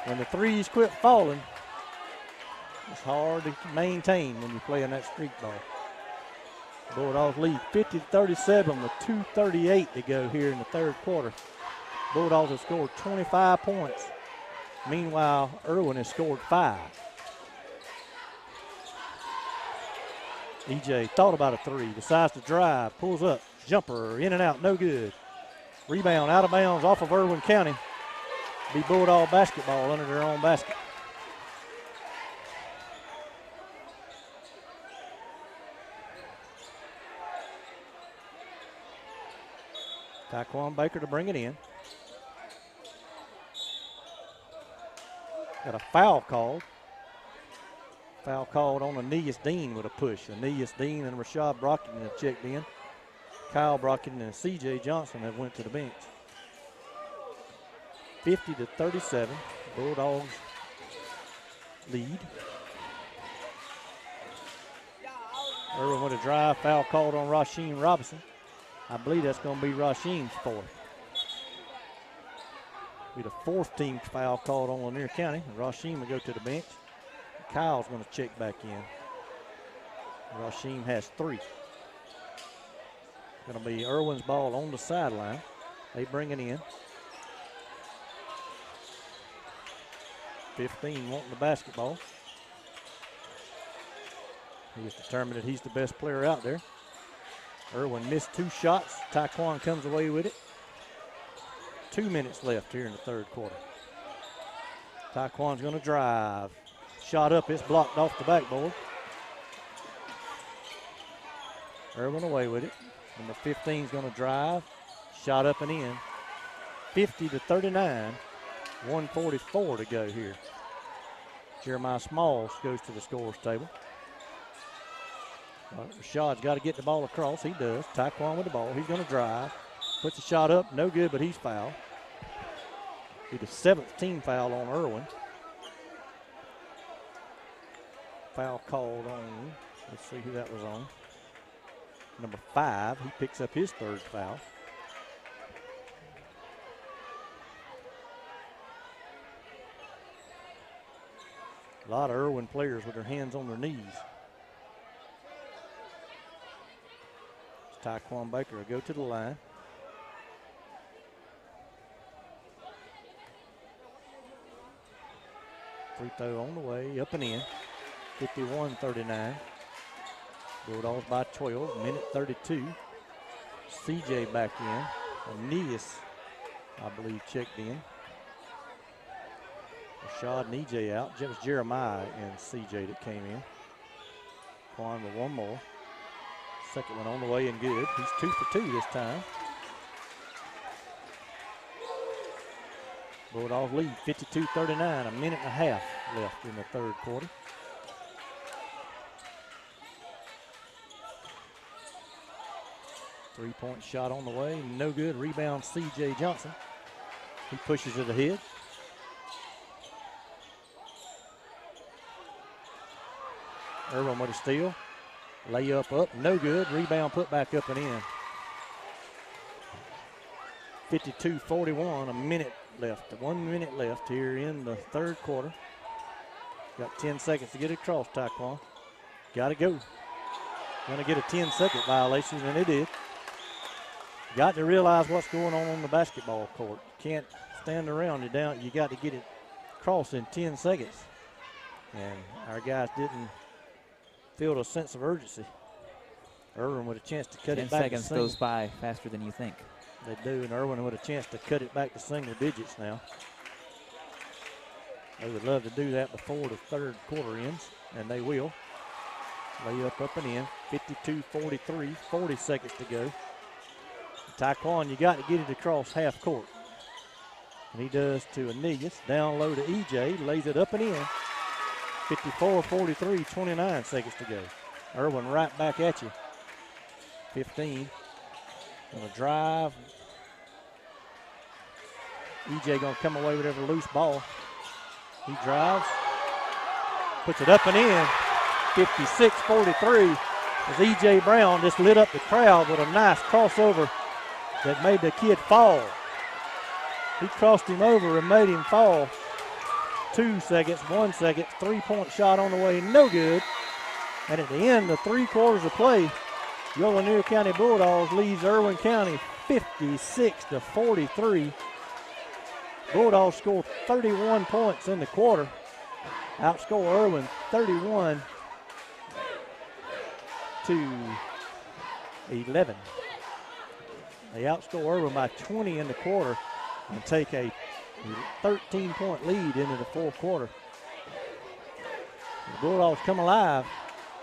When the threes quit falling, it's hard to maintain when you're playing that street ball. Bulldogs lead 50-37 with 2:38 to go here in the third quarter. Bulldogs have scored 25 points. Meanwhile, Irwin has scored 5. EJ thought about a three, decides to drive, pulls up, jumper, in and out, no good. Rebound out of bounds off of Irwin County. Be Bulldog basketball under their own basket. Taquan Baker to bring it in. Got a foul called. Foul called on Aeneas Dean with a push. Aeneas Dean and Rashad Brockton have checked in. Kyle Brockton and C.J. Johnson have went to the bench. 50-37, Bulldogs lead. Irwin with a drive, foul called on Rasheem Robinson. I believe that's going to be Rasheem's fourth. Be the fourth team foul called on Lanier County. Rasheem will go to the bench. Kyle's going to check back in. Rasheem has 3. Going to be Irwin's ball on the sideline. They bring it in. 15 wanting the basketball. He's determined that he's the best player out there. Irwin missed 2 shots. Taquan comes away with it. 2 minutes left here in the third quarter. Taquan's going to drive. Shot up, it's blocked off the backboard. Irwin away with it. Number 15 is going to drive. Shot up and in. 50-39. 1:44 to go here. Jeremiah Smalls goes to the scorer's table. Rashad's got to get the ball across. He does. Taquan with the ball. He's going to drive. Puts a shot up. No good, but he's fouled. Be the 7th team foul on Irwin. Foul called on, let's see who that was on. Number 5, he picks up his 3rd foul. A lot of Irwin players with their hands on their knees. Taquan Baker will go to the line. Free throw on the way, up and in. 51-39. Bulldogs by 12, minute 32. CJ back in. Aeneas, I believe, checked in. Rashad and EJ out. It was Jeremiah and CJ that came in. Quan with one more. Second one on the way and good. He's 2 for 2 this time. Bulldogs lead 52-39, a minute and a half left in the third quarter. Three-point shot on the way, no good. Rebound C.J. Johnson. He pushes it ahead. Irwin with a steal. Layup up, no good. Rebound put back up and in. 52-41, a minute left. 1 minute left here in the third quarter. Got 10 seconds to get it across, Taquan. Got to go. Going to get a 10-second violation, and it did. Got to realize what's going on the basketball court. You can't stand around. You got to get it across in 10 seconds. And our guys didn't feel a sense of urgency. Irwin with a chance to cut it back. 10 seconds goes by faster than you think. They do, and Irwin with a chance to cut it back to single digits now. They would love to do that before the third quarter ends, and they will. Layup up and in, 52-43, 40 seconds to go. Taquan, you got to get it across half court. And he does to Aeneas, down low to EJ, lays it up and in. 54-43, 29 seconds to go. Irwin right back at you. 15. Gonna drive. EJ gonna come away with every loose ball. He drives. Puts it up and in. 56-43. As EJ Brown just lit up the crowd with a nice crossover that made the kid fall. He crossed him over and made him fall. 2 seconds, 1 second, 3-point shot on the way, no good. And at the end of 3 quarters of play, your Lanier County Bulldogs leads Irwin County 56-43. Bulldogs scored 31 points in the quarter. Outscore Irwin 31-11. They outscore Irwin by 20 in the quarter and take a 13-point lead into the fourth quarter. The Bulldogs come alive.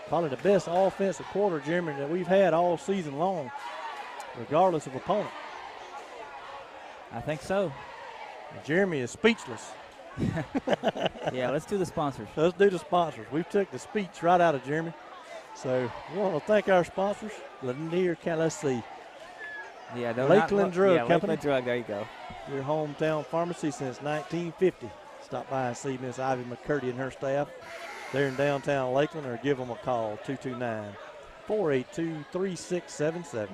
Probably the best offensive quarter, Jeremy, that we've had all season long, regardless of opponent. I think so. Jeremy is speechless. Yeah, let's do the sponsors. Let's do the sponsors. We took the speech right out of Jeremy. So we want to thank our sponsors. Lanier County, let's see. Yeah, Lakeland Drug Company. Lakeland Drug, there you go. Your hometown pharmacy since 1950. Stop by and see Miss Ivy McCurdy and her staff. They're in downtown Lakeland, or give them a call, 229-482-3677.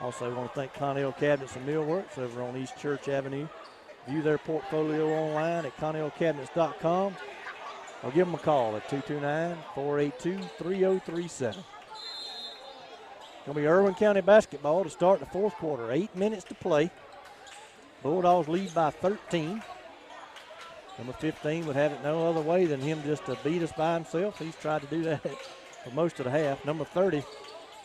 Also want to thank Connell Cabinets and Millworks over on East Church Avenue. View their portfolio online at connellcabinets.com or give them a call at 229-482-3037. Going to be Irwin County basketball to start the fourth quarter. 8 minutes to play. Bulldogs lead by 13. Number 15 would have it no other way than him just to beat us by himself. He's tried to do that for most of the half. Number 30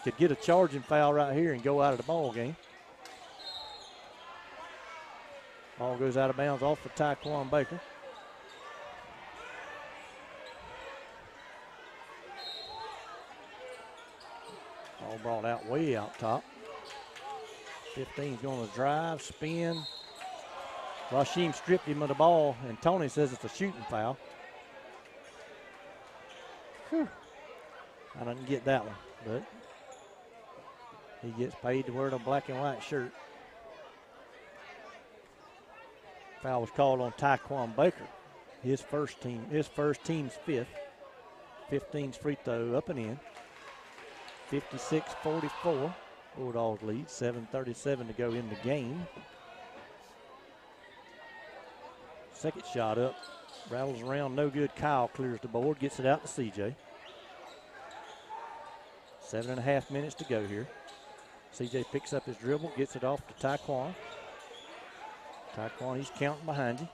could get a charging foul right here and go out of the ball game. Ball goes out of bounds off for Tyquan Baker. Ball brought out way out top. 15's going to drive, spin. Rasheem stripped him of the ball, and Tony says it's a shooting foul. Whew. I didn't get that one, but he gets paid to wear the black and white shirt. Foul was called on Tyquan Baker. His first team's fifth. 15's free throw up and in. 56-44. Bulldogs lead. 7:37 to go in the game. Second shot up. Rattles around, no good. Kyle clears the board, gets it out to CJ. 7.5 minutes to go here. CJ picks up his dribble, gets it off to Tyquan. Tyquan, he's counting behind you.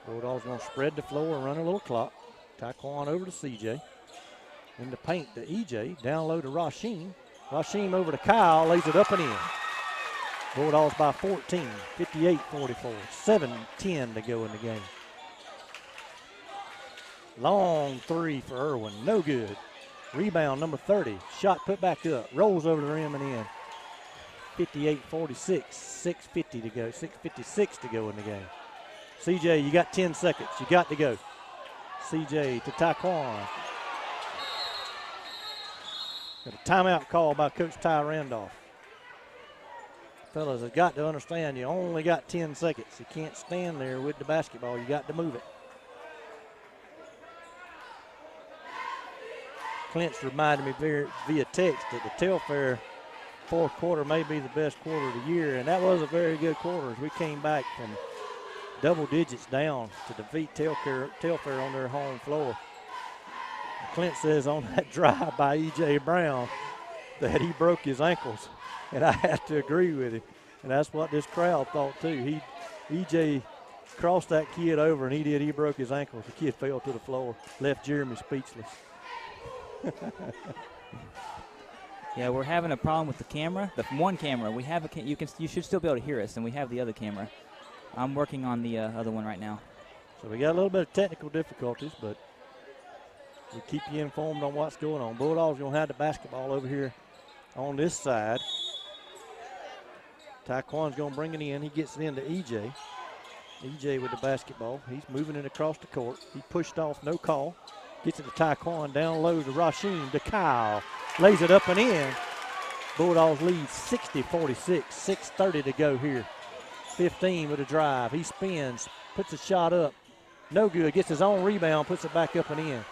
Bulldogs going to spread the floor and run a little clock. Tyquan over to CJ. In the paint to EJ. Down low to Rasheem. Rasheem over to Kyle, lays it up and in. Bulldogs by 14, 58-44. 7:10 to go in the game. Long three for Irwin, no good. Rebound number 30. Shot put back up. Rolls over the rim and in. 58-46. 6:50 to go. 6:56 to go in the game. CJ, you got 10 seconds. You got to go. CJ to Tyquan. Got a timeout call by Coach Ty Randolph. Fellas have got to understand you only got 10 seconds. You can't stand there with the basketball. You got to move it. Clint's reminded me via text that the Telfair fourth quarter may be the best quarter of the year, and that was a very good quarter as we came back from double digits down to defeat Telfair on their home floor. Clint says on that drive by E.J. Brown that he broke his ankles, and I have to agree with him, and that's what this crowd thought too. E.J. crossed that kid over, and he broke his ankles. The kid fell to the floor, left Jeremy speechless. Yeah, we're having a problem with the camera. The one camera we have you should still be able to hear us, and we have the other camera. I'm working on the other one right now. So we got a little bit of technical difficulties, but we'll keep you informed on what's going on. Bulldogs gonna have the basketball over here on this side. Tyquan's gonna bring it in. He gets it into EJ. EJ with the basketball. He's moving it across the court. He pushed off, no call. Gets it to Tyquan, down low to Rasheem, to Kyle. Lays it up and in. Bulldogs lead 60-46, 6:30 to go here. 15 with a drive. He spins, puts a shot up. No good, gets his own rebound, puts it back up and in.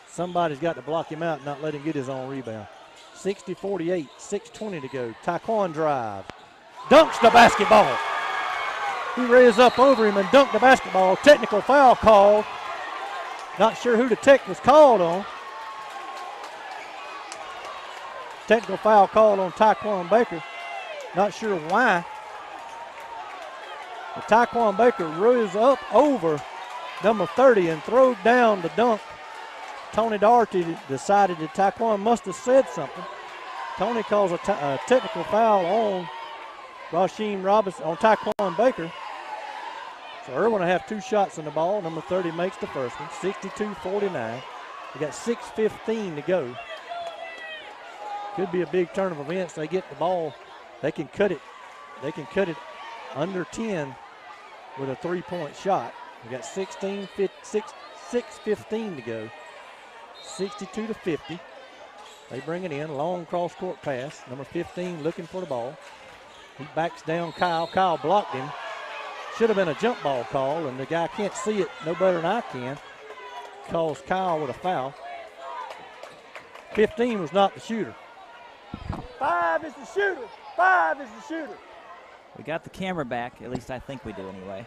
Somebody's got to block him out and not let him get his own rebound. 60-48, 6:20 to go. Tyquan drive. Dunks the basketball. He raised up over him and dunked the basketball. Technical foul called. Not sure who the tech was called on. Technical foul called on Tyquan Baker. Not sure why. But Tyquan Baker rose up over number 30 and threw down the dunk. Tony Doherty decided that Tyquan must have said something. Tony calls a technical foul on Rasheem Robinson, on Tyquan Baker. So Irwin will have 2 shots on the ball. Number 30 makes the first one, 62-49. We got 6:15 to go. Could be a big turn of events. They get the ball. They can cut it. They can cut it under 10 with a 3-point shot. We got 6:15 to go. 62-50. They bring it in. Long cross-court pass. Number 15 looking for the ball. He backs down Kyle. Kyle blocked him. Should have been a jump ball call, and the guy can't see it no better than I can. Calls Kyle with a foul. 15 was not the shooter. 5 is the shooter. 5 is the shooter. We got the camera back. At least I think we do anyway.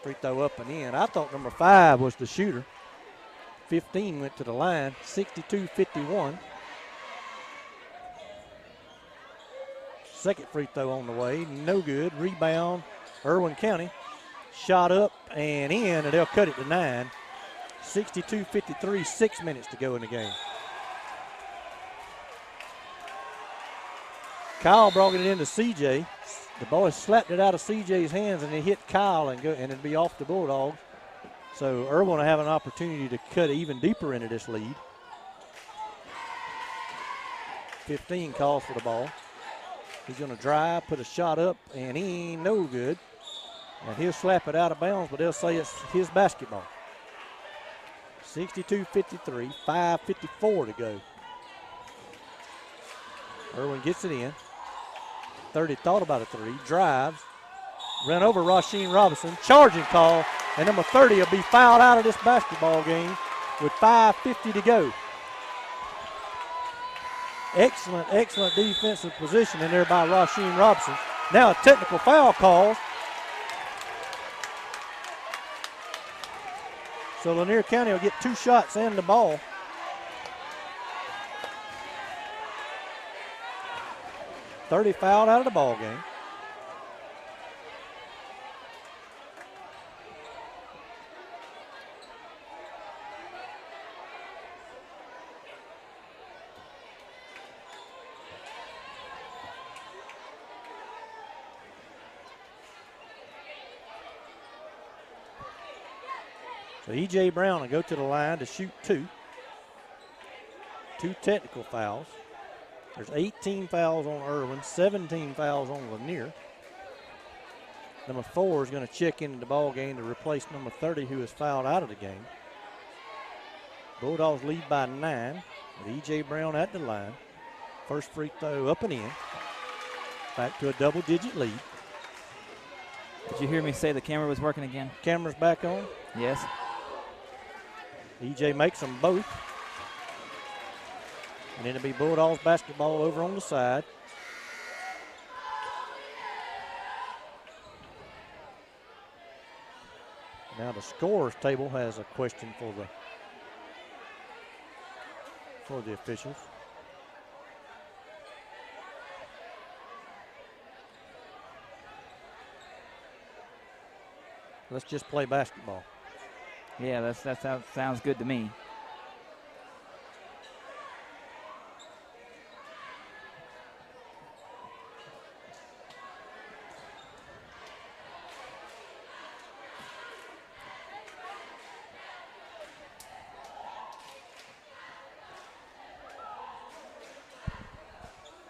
Free throw up and in. I thought number 5 was the shooter. 15 went to the line, 62-51. Second free throw on the way, no good. Rebound, Irwin County. Shot up and in, and they'll cut it to 9. 62-53, 6 minutes to go in the game. Kyle brought it into CJ. The boy slapped it out of CJ's hands, and it hit Kyle, and it'd be off the Bulldogs. So Irwin will have an opportunity to cut even deeper into this lead. 15 calls for the ball. He's going to drive, put a shot up, and he ain't no good. And he'll slap it out of bounds, but they'll say it's his basketball. 62-53, 5:54 to go. Irwin gets it in. 30 thought about a 3, drives, ran over Rasheem Robinson, charging call, and number 30 will be fouled out of this basketball game with 5:50 to go. Excellent, excellent defensive positioning there by Rasheem Robinson. Now a technical foul call. So Lanier County will get 2 shots and the ball. .30 fouled out of the ball game. So E.J. Brown will go to the line to shoot 2. 2 technical fouls. There's 18 fouls on Irwin, 17 fouls on Lanier. Number 4 is going to check into the ball game to replace number 30, who is fouled out of the game. Bulldogs lead by 9 with E.J. Brown at the line. First free throw up and in. Back to a double-digit lead. Did you hear me say the camera was working again? Camera's back on. Yes. E.J. makes them both. And then it'll be Bulldogs basketball over on the side. Now the scorers table has a question for the officials. Let's just play basketball. Yeah, that sounds good to me.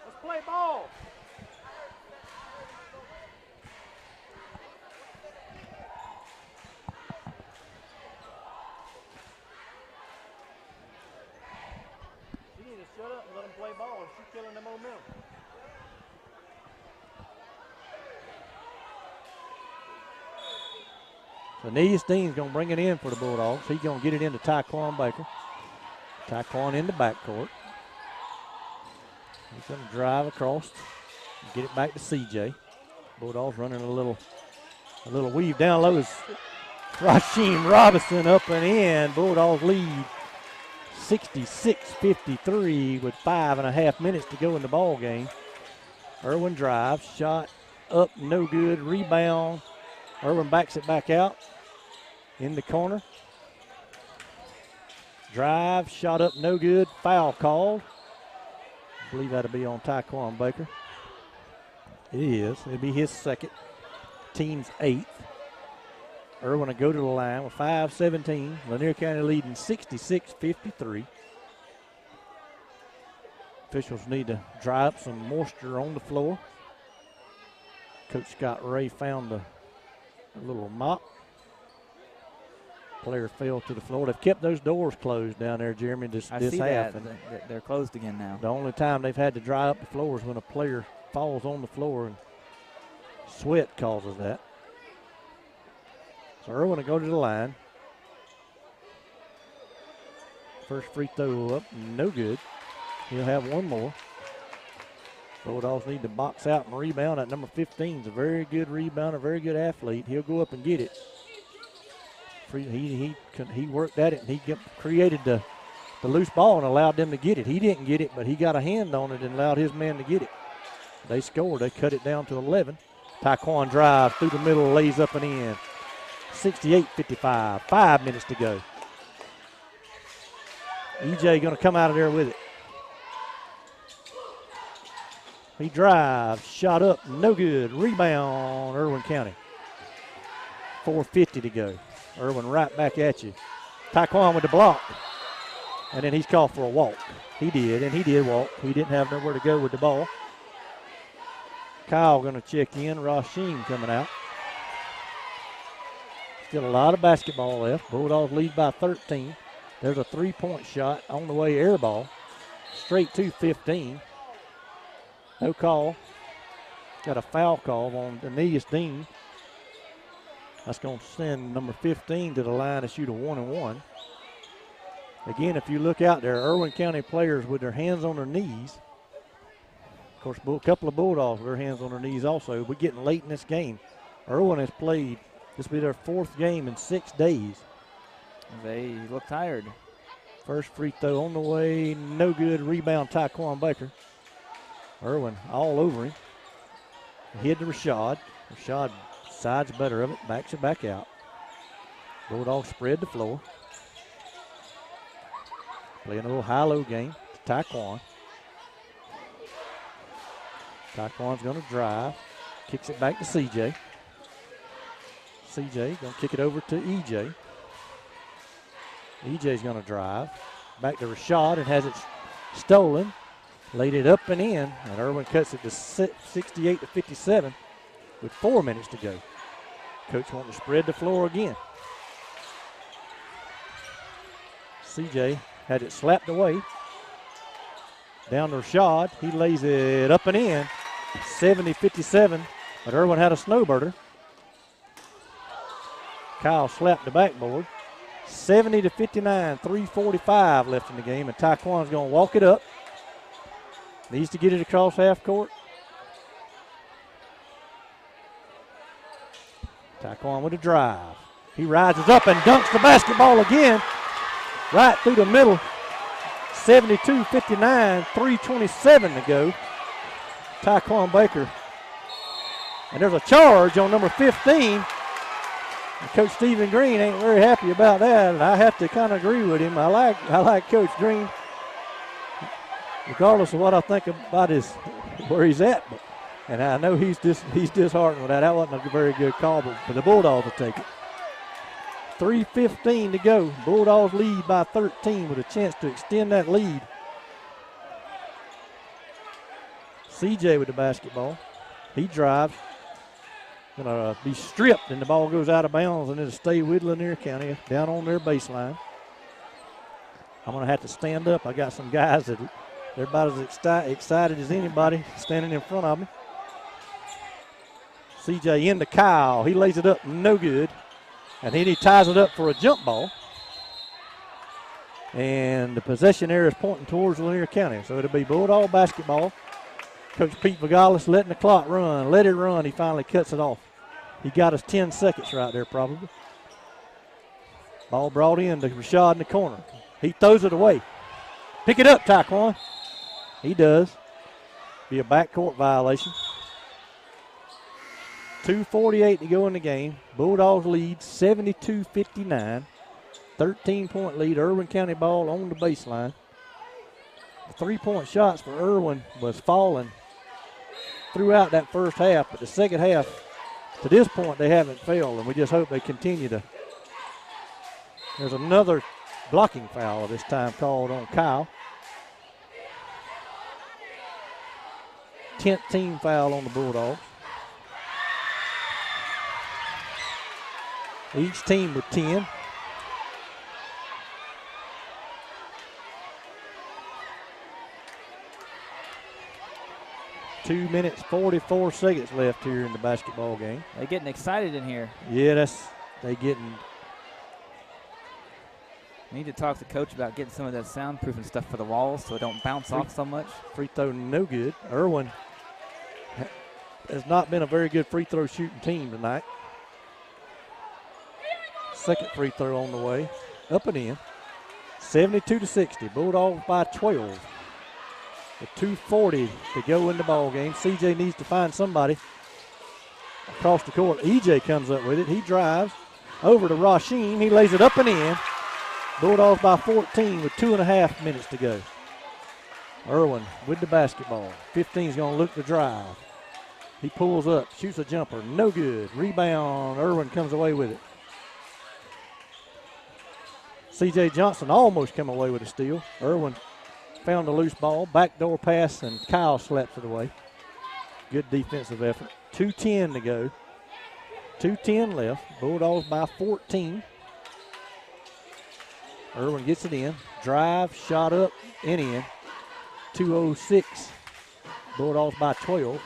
Let's play ball. Shut up and let them play ball. She's killing the momentum. So Neas Dean's going to bring it in for the Bulldogs. He's going to get it into Tyquan Baker. Taquan in the backcourt. He's going to drive across, get it back to CJ. Bulldogs running a little weave down low is Rasheem Robinson up and in. Bulldogs lead 66-53 with 5.5 minutes to go in the ball game. Irwin drives, shot up, no good, rebound. Irwin backs it back out in the corner. Drive, shot up, no good, foul called. I believe that'll be on Taquan Baker. It is. It'll be his second. Team's 8th. Irwin will go to the line with 5:17. Lanier County leading 66-53. Officials need to dry up some moisture on the floor. Coach Scott Ray found a little mop. Player fell to the floor. They've kept those doors closed down there, Jeremy, this half. And they're closed again now. The only time they've had to dry up the floor is when a player falls on the floor and sweat causes that. So Irwin will go to the line. First free throw up, no good. He'll have one more. Bulldogs need to box out and rebound. That number 15 is a very good rebounder, very good athlete. He'll go up and get it. He worked at it and he created the loose ball and allowed them to get it. He didn't get it, but he got a hand on it and allowed his man to get it. They scored. They cut it down to 11. Taquan drives through the middle, lays up and in. 68-55. 5 minutes to go. EJ going to come out of there with it. He drives, shot up, no good. Rebound, Irwin County. 4:50 to go. Irwin right back at you. Taquan with the block. And then he's called for a walk. He did, and he did walk. He didn't have nowhere to go with the ball. Kyle going to check in. Rasheem coming out. Still a lot of basketball left. Bulldogs lead by 13. There's a three-point shot on the way, air ball. Straight to 15. No call. Got a foul call on Aeneas Dean. That's going to send number 15 to the line to shoot a 1-and-1. Again, if you look out there, Irwin County players with their hands on their knees. Of course, a couple of Bulldogs with their hands on their knees also. We're getting late in this game. Irwin has played, this will be their 4th game in 6 days. They look tired. First free throw on the way, no good. Rebound, Taquan Baker. Irwin all over him. Hit to Rashad. Rashad sides better of it, backs it back out. Bulldogs spread the floor. Playing a little high-low game to Taquan. Taquan's going to drive. Kicks it back to CJ. CJ going to kick it over to EJ. EJ's going to drive. Back to Rashad and has it stolen. Laid it up and in, and Irwin cuts it to 68-57 with 4 minutes to go. Coach wanting to spread the floor again. CJ had it slapped away. Down to Rashad. He lays it up and in. 70-57, but Irwin had a snowbirder. Kyle slapped the backboard. 70-59, 3:45 left in the game, and Taquan's going to walk it up. Needs to get it across half court. Taquan with a drive. He rises up and dunks the basketball again. Right through the middle. 72-59, 3:27 to go. Taquan Baker. And there's a charge on number 15. And Coach Stephen Green ain't very happy about that, and I have to kind of agree with him. I like Coach Green, regardless of what I think about where he's at. And I know he's disheartened with that. That wasn't a very good call, but the Bulldogs will take it. 3:15 to go. Bulldogs lead by 13 with a chance to extend that lead. CJ with the basketball. He drives. Going to be stripped, and the ball goes out of bounds, and it'll stay with Lanier County down on their baseline. I'm going to have to stand up. I got some guys that they're about as excited as anybody standing in front of me. CJ into Kyle. He lays it up, no good. And then he ties it up for a jump ball. And the possession area is pointing towards Lanier County. So it'll be Bulldog basketball. Coach Pete Vigalis letting the clock run. Let it run. He finally cuts it off. He got us 10 seconds right there probably. Ball brought in to Rashad in the corner. He throws it away. Pick it up, Taekwon. He does. Be a backcourt violation. 2:48 to go in the game. Bulldogs lead 72-59. 13-point lead. Irwin County ball on the baseline. The 3-point shots for Irwin was falling throughout that first half, but the second half, to this point, they haven't failed, and we just hope they continue to. There's another blocking foul this time called on Kyle. 10th team foul on the Bulldogs. Each team with 10. Two minutes, 44 seconds left here in the basketball game. They're getting excited in here. Yeah, they getting. We need to talk to Coach about getting some of that soundproofing stuff for the walls so it don't bounce off so much. Free throw no good. Irwin has not been a very good free throw shooting team tonight. Second free throw on the way. Up and in. 72-60. Bulldogs by 12. With 2:40 to go in the ball game. CJ needs to find somebody across the court. EJ comes up with it. He drives over to Rasheen. He lays it up and in. Bulldogs by 14 with 2.5 minutes to go. Irwin with the basketball. 15's going to look to drive. He pulls up, shoots a jumper. No good. Rebound. Irwin comes away with it. C.J. Johnson almost came away with a steal. Irwin found a loose ball. Backdoor pass, and Kyle slaps it away. Good defensive effort. 2:10 to go. 2:10 left. Bulldogs by 14. Irwin gets it in. Drive, shot up, and in. 2:06. Bulldogs by 12.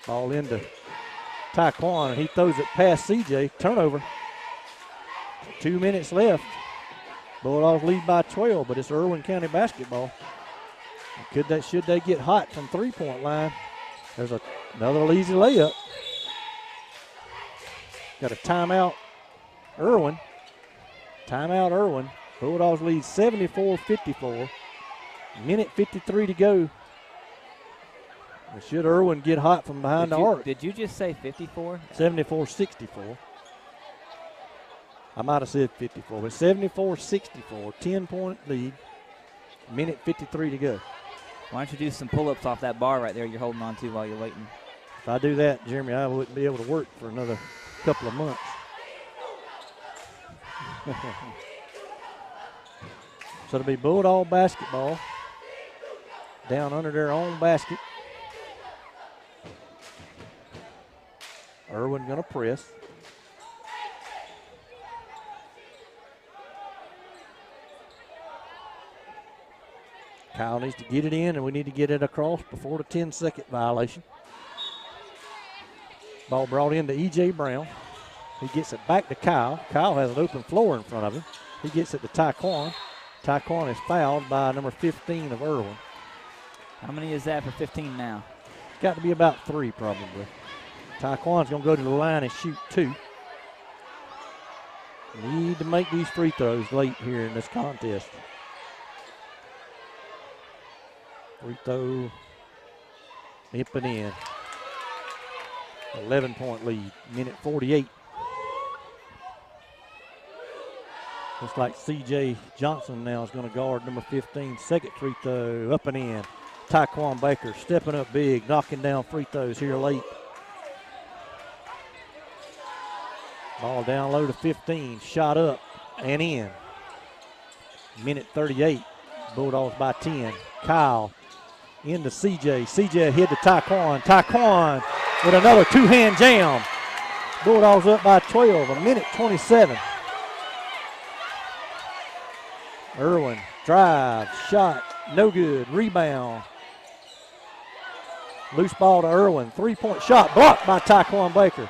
Ball into Taekwon, and he throws it past C.J. Turnover. 2 minutes left. Bulldogs lead by 12, but it's Irwin County basketball. Should they get hot from three-point line? There's another easy layup. Got a timeout, Irwin. Timeout, Irwin. Bulldogs lead 74-54. Minute 53 to go. Should Irwin get hot from behind the arc? Did you just say 54? 74-64. I might have said 54, but 74-64, 10-point lead, minute 53 to go. Why don't you do some pull-ups off that bar right there you're holding on to while you're waiting? If I do that, Jeremy, I wouldn't be able to work for another couple of months. So it'll be Bulldog basketball down under their own basket. Irwin going to press. Kyle needs to get it in, and we need to get it across before the 10-second violation. Ball brought in to E.J. Brown. He gets it back to Kyle. Kyle has an open floor in front of him. He gets it to Taekwon. Taekwon is fouled by number 15 of Irwin. How many is that for 15 now? Got to be about 3 probably. Taekwon's going to go to the line and shoot 2. Need to make these free throws late here in this contest. Free throw, up and in. 11-point lead, minute 48. Looks like C.J. Johnson now is going to guard number 15. Second free throw, up and in. Taekwon Baker stepping up big, knocking down free throws here late. Ball down low to 15, shot up and in. Minute 38, Bulldogs by 10. Kyle into C.J. C.J. hit to Taekwon. Taekwon with another two-hand jam. Bulldogs up by 12, a minute 27. Irwin, drive, shot, no good, rebound. Loose ball to Irwin, 3-point shot, blocked by Taekwon Baker.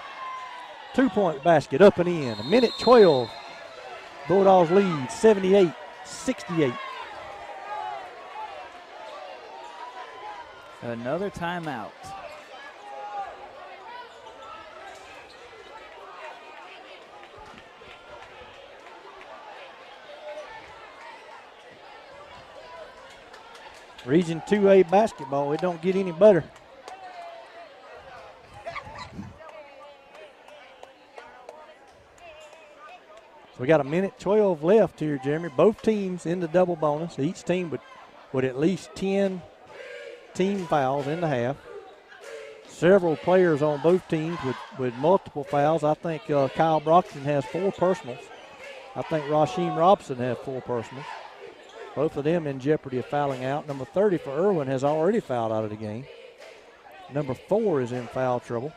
2-point basket, up and in, a minute 12. Bulldogs lead 78-64. 68. Another timeout. Region 2A basketball, it don't get any better. So we got a minute 12 left here, Jeremy. Both teams in the double bonus. Each team with at least 10 team fouls in the half. Several players on both teams with multiple fouls. I think Kyle Brockton has 4 personals. I think Rasheem Robson has 4 personals. Both of them in jeopardy of fouling out. Number 30 for Irwin has already fouled out of the game. Number 4 is in foul trouble.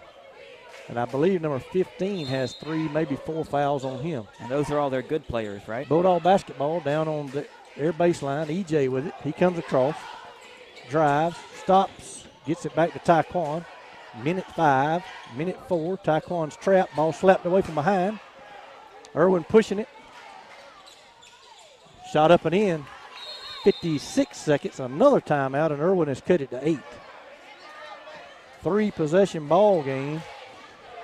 And I believe number 15 has 3, maybe 4 fouls on him. And those are all their good players, right? Bulldog basketball down on their baseline. EJ with it. He comes across, drives, stops, gets it back to Taekwon. Minute 5, minute 4. Taekwon's trapped. Ball slapped away from behind. Irwin pushing it. Shot up and in. 56 seconds. Another timeout, and Irwin has cut it to 8. 3 possession ball game.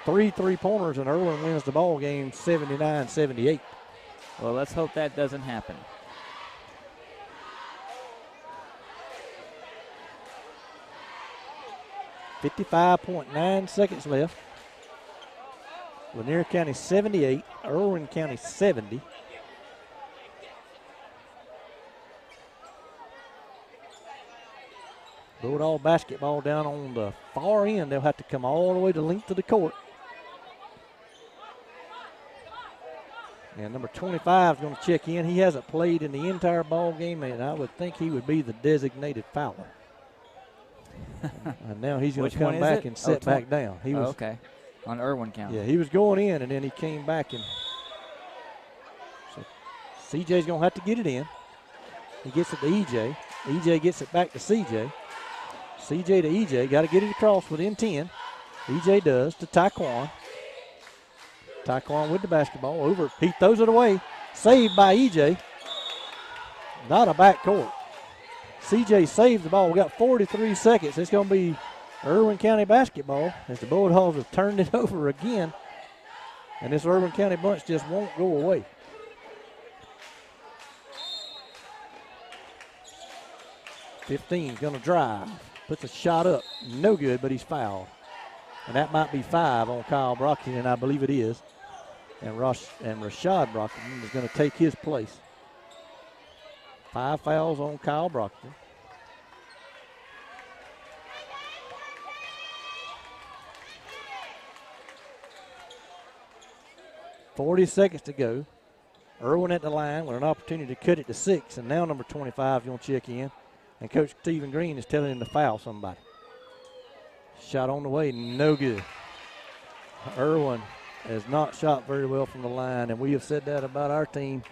3 3-pointers, and Irwin wins the ball game 79-78. Well, let's hope that doesn't happen. .9 seconds left. Lanier County 78, Irwin County 70. Bulldog basketball down on the far end. They'll have to come all the way the length of the court. And number 25 is going to check in. He hasn't played in the entire ball game, and I would think he would be the designated fouler. And now he's going to come back and sit back down. He was okay. On Irwin County. Yeah, he was going in, and then he came back. And so CJ's going to have to get it in. He gets it to EJ. EJ gets it back to CJ. CJ to EJ. Got to get it across within 10. EJ does to Taekwon. Taekwon with the basketball. Over. He throws it away. Saved by EJ. Not a backcourt. CJ saved the ball. We got 43 seconds. It's going to be Irwin County basketball as the Bulldogs have turned it over again. And this Irwin County bunch just won't go away. .15's going to drive. Puts a shot up. No good, but he's fouled. And that might be 5 on Kyle Brockton, and I believe it is. And Rashad Brockton is going to take his place. 5 fouls on Kyle Brockton. .40 seconds to go. Irwin at the line with an opportunity to cut it to 6, and now number 25 is going to check in. And Coach Stephen Green is telling him to foul somebody. Shot on the way, no good. Irwin has not shot very well from the line, and we have said that about our team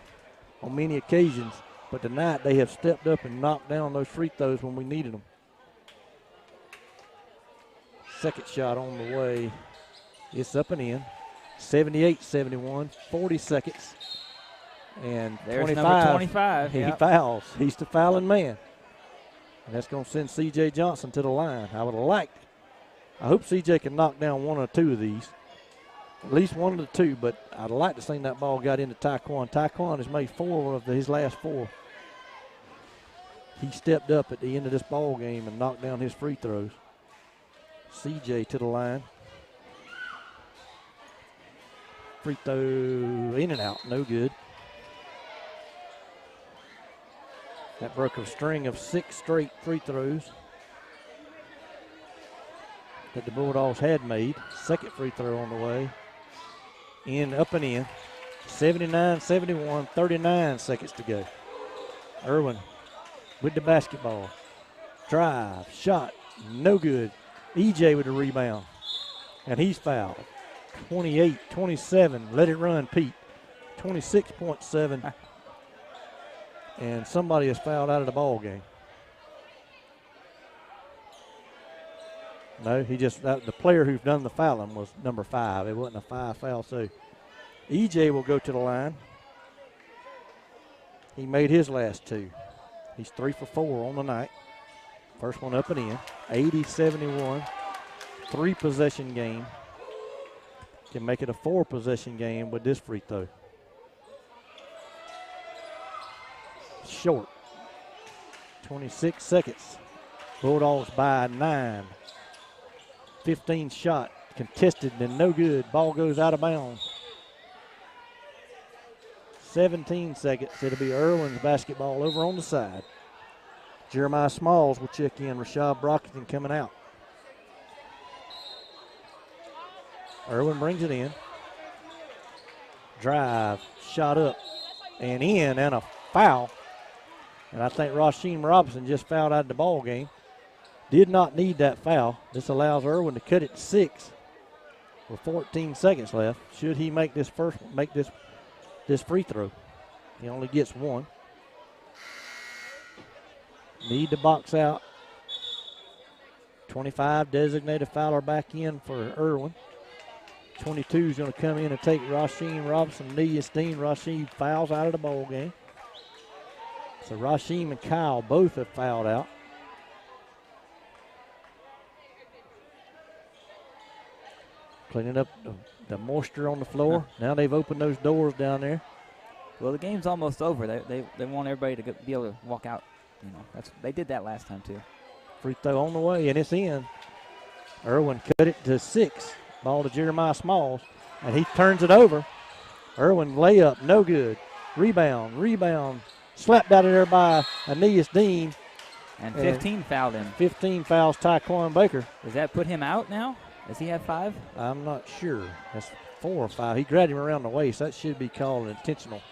on many occasions. But tonight they have stepped up and knocked down those free throws when we needed them. Second shot on the way. It's up and in. 78-71, 40 seconds. And there's 25. Number 25. He fouls. He's the fouling man. And that's going to send C.J. Johnson to the line. I hope C.J. can knock down 1 or 2 of these. At least 1 of the 2, but I'd like to see that ball got into Taekwon. Taekwon has made 4 of his last 4. He stepped up at the end of this ball game and knocked down his free throws. C.J. to the line. Free throw in and out, no good. That broke a string of 6 straight free throws that the Bulldogs had made. Second free throw on the way. Up and in. 79-71, 39 seconds to go. Irwin with the basketball. Drive, shot, no good. EJ with the rebound. And he's fouled. 28-27, let it run, Pete. 26.7. And somebody is fouled out of the ball game. No, the player who's done the fouling was number 5. It wasn't a 5 foul, so EJ will go to the line. He made his last two. He's 3 for 4 on the night. First one up and in. 80-71. 3-possession game. Can make it a 4-possession game with this free throw. Short. 26 seconds. Bulldogs by 9. 15 shot. Contested and no good. Ball goes out of bounds. 17 seconds. It'll be Irwin's basketball over on the side. Jeremiah Smalls will check in. Rashad Brockington coming out. Irwin brings it in. Drive. Shot up and in and a foul. And I think Rasheem Robinson just fouled out of the ball game. Did not need that foul. This allows Irwin to cut it to 6 with 14 seconds left. Should he make this free throw? He only gets one. Need to box out. 25 designated fouler back in for Irwin. 22 is going to come in and take Rasheem Robinson, knee esteem. Rasheem fouls out of the ball game. So Rasheem and Kyle both have fouled out. Cleaning up the moisture on the floor. Now they've opened those doors down there. Well, the game's almost over. They want everybody to be able to walk out. You know, they did that last time too. Free throw on the way, and it's in. Irwin cut it to 6. Ball to Jeremiah Smalls, and he turns it over. Irwin layup, no good. Rebound. Slapped out of there by Aeneas Dean. And 15 fouled him. 15 fouls Tyquan Baker. Does that put him out now? Does he have 5? I'm not sure. That's 4 or 5. He grabbed him around the waist. That should be called intentional.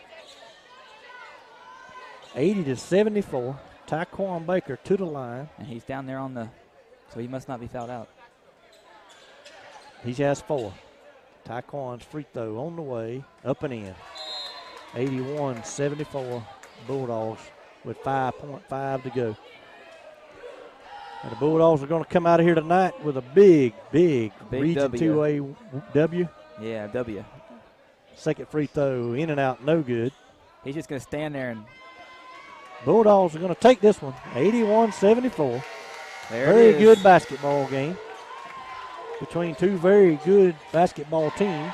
80-74. Tyquan Baker to the line. And he's down there so he must not be fouled out. He has 4. Tyquan's free throw on the way, up and in. 81-74. Bulldogs with 5.5 to go. And the Bulldogs are going to come out of here tonight with a big Region W. 2A W. Yeah, W. Second free throw in and out, no good. He's just going to stand there and. Bulldogs are going to take this one, 81-74. Very good basketball game between two very good basketball teams.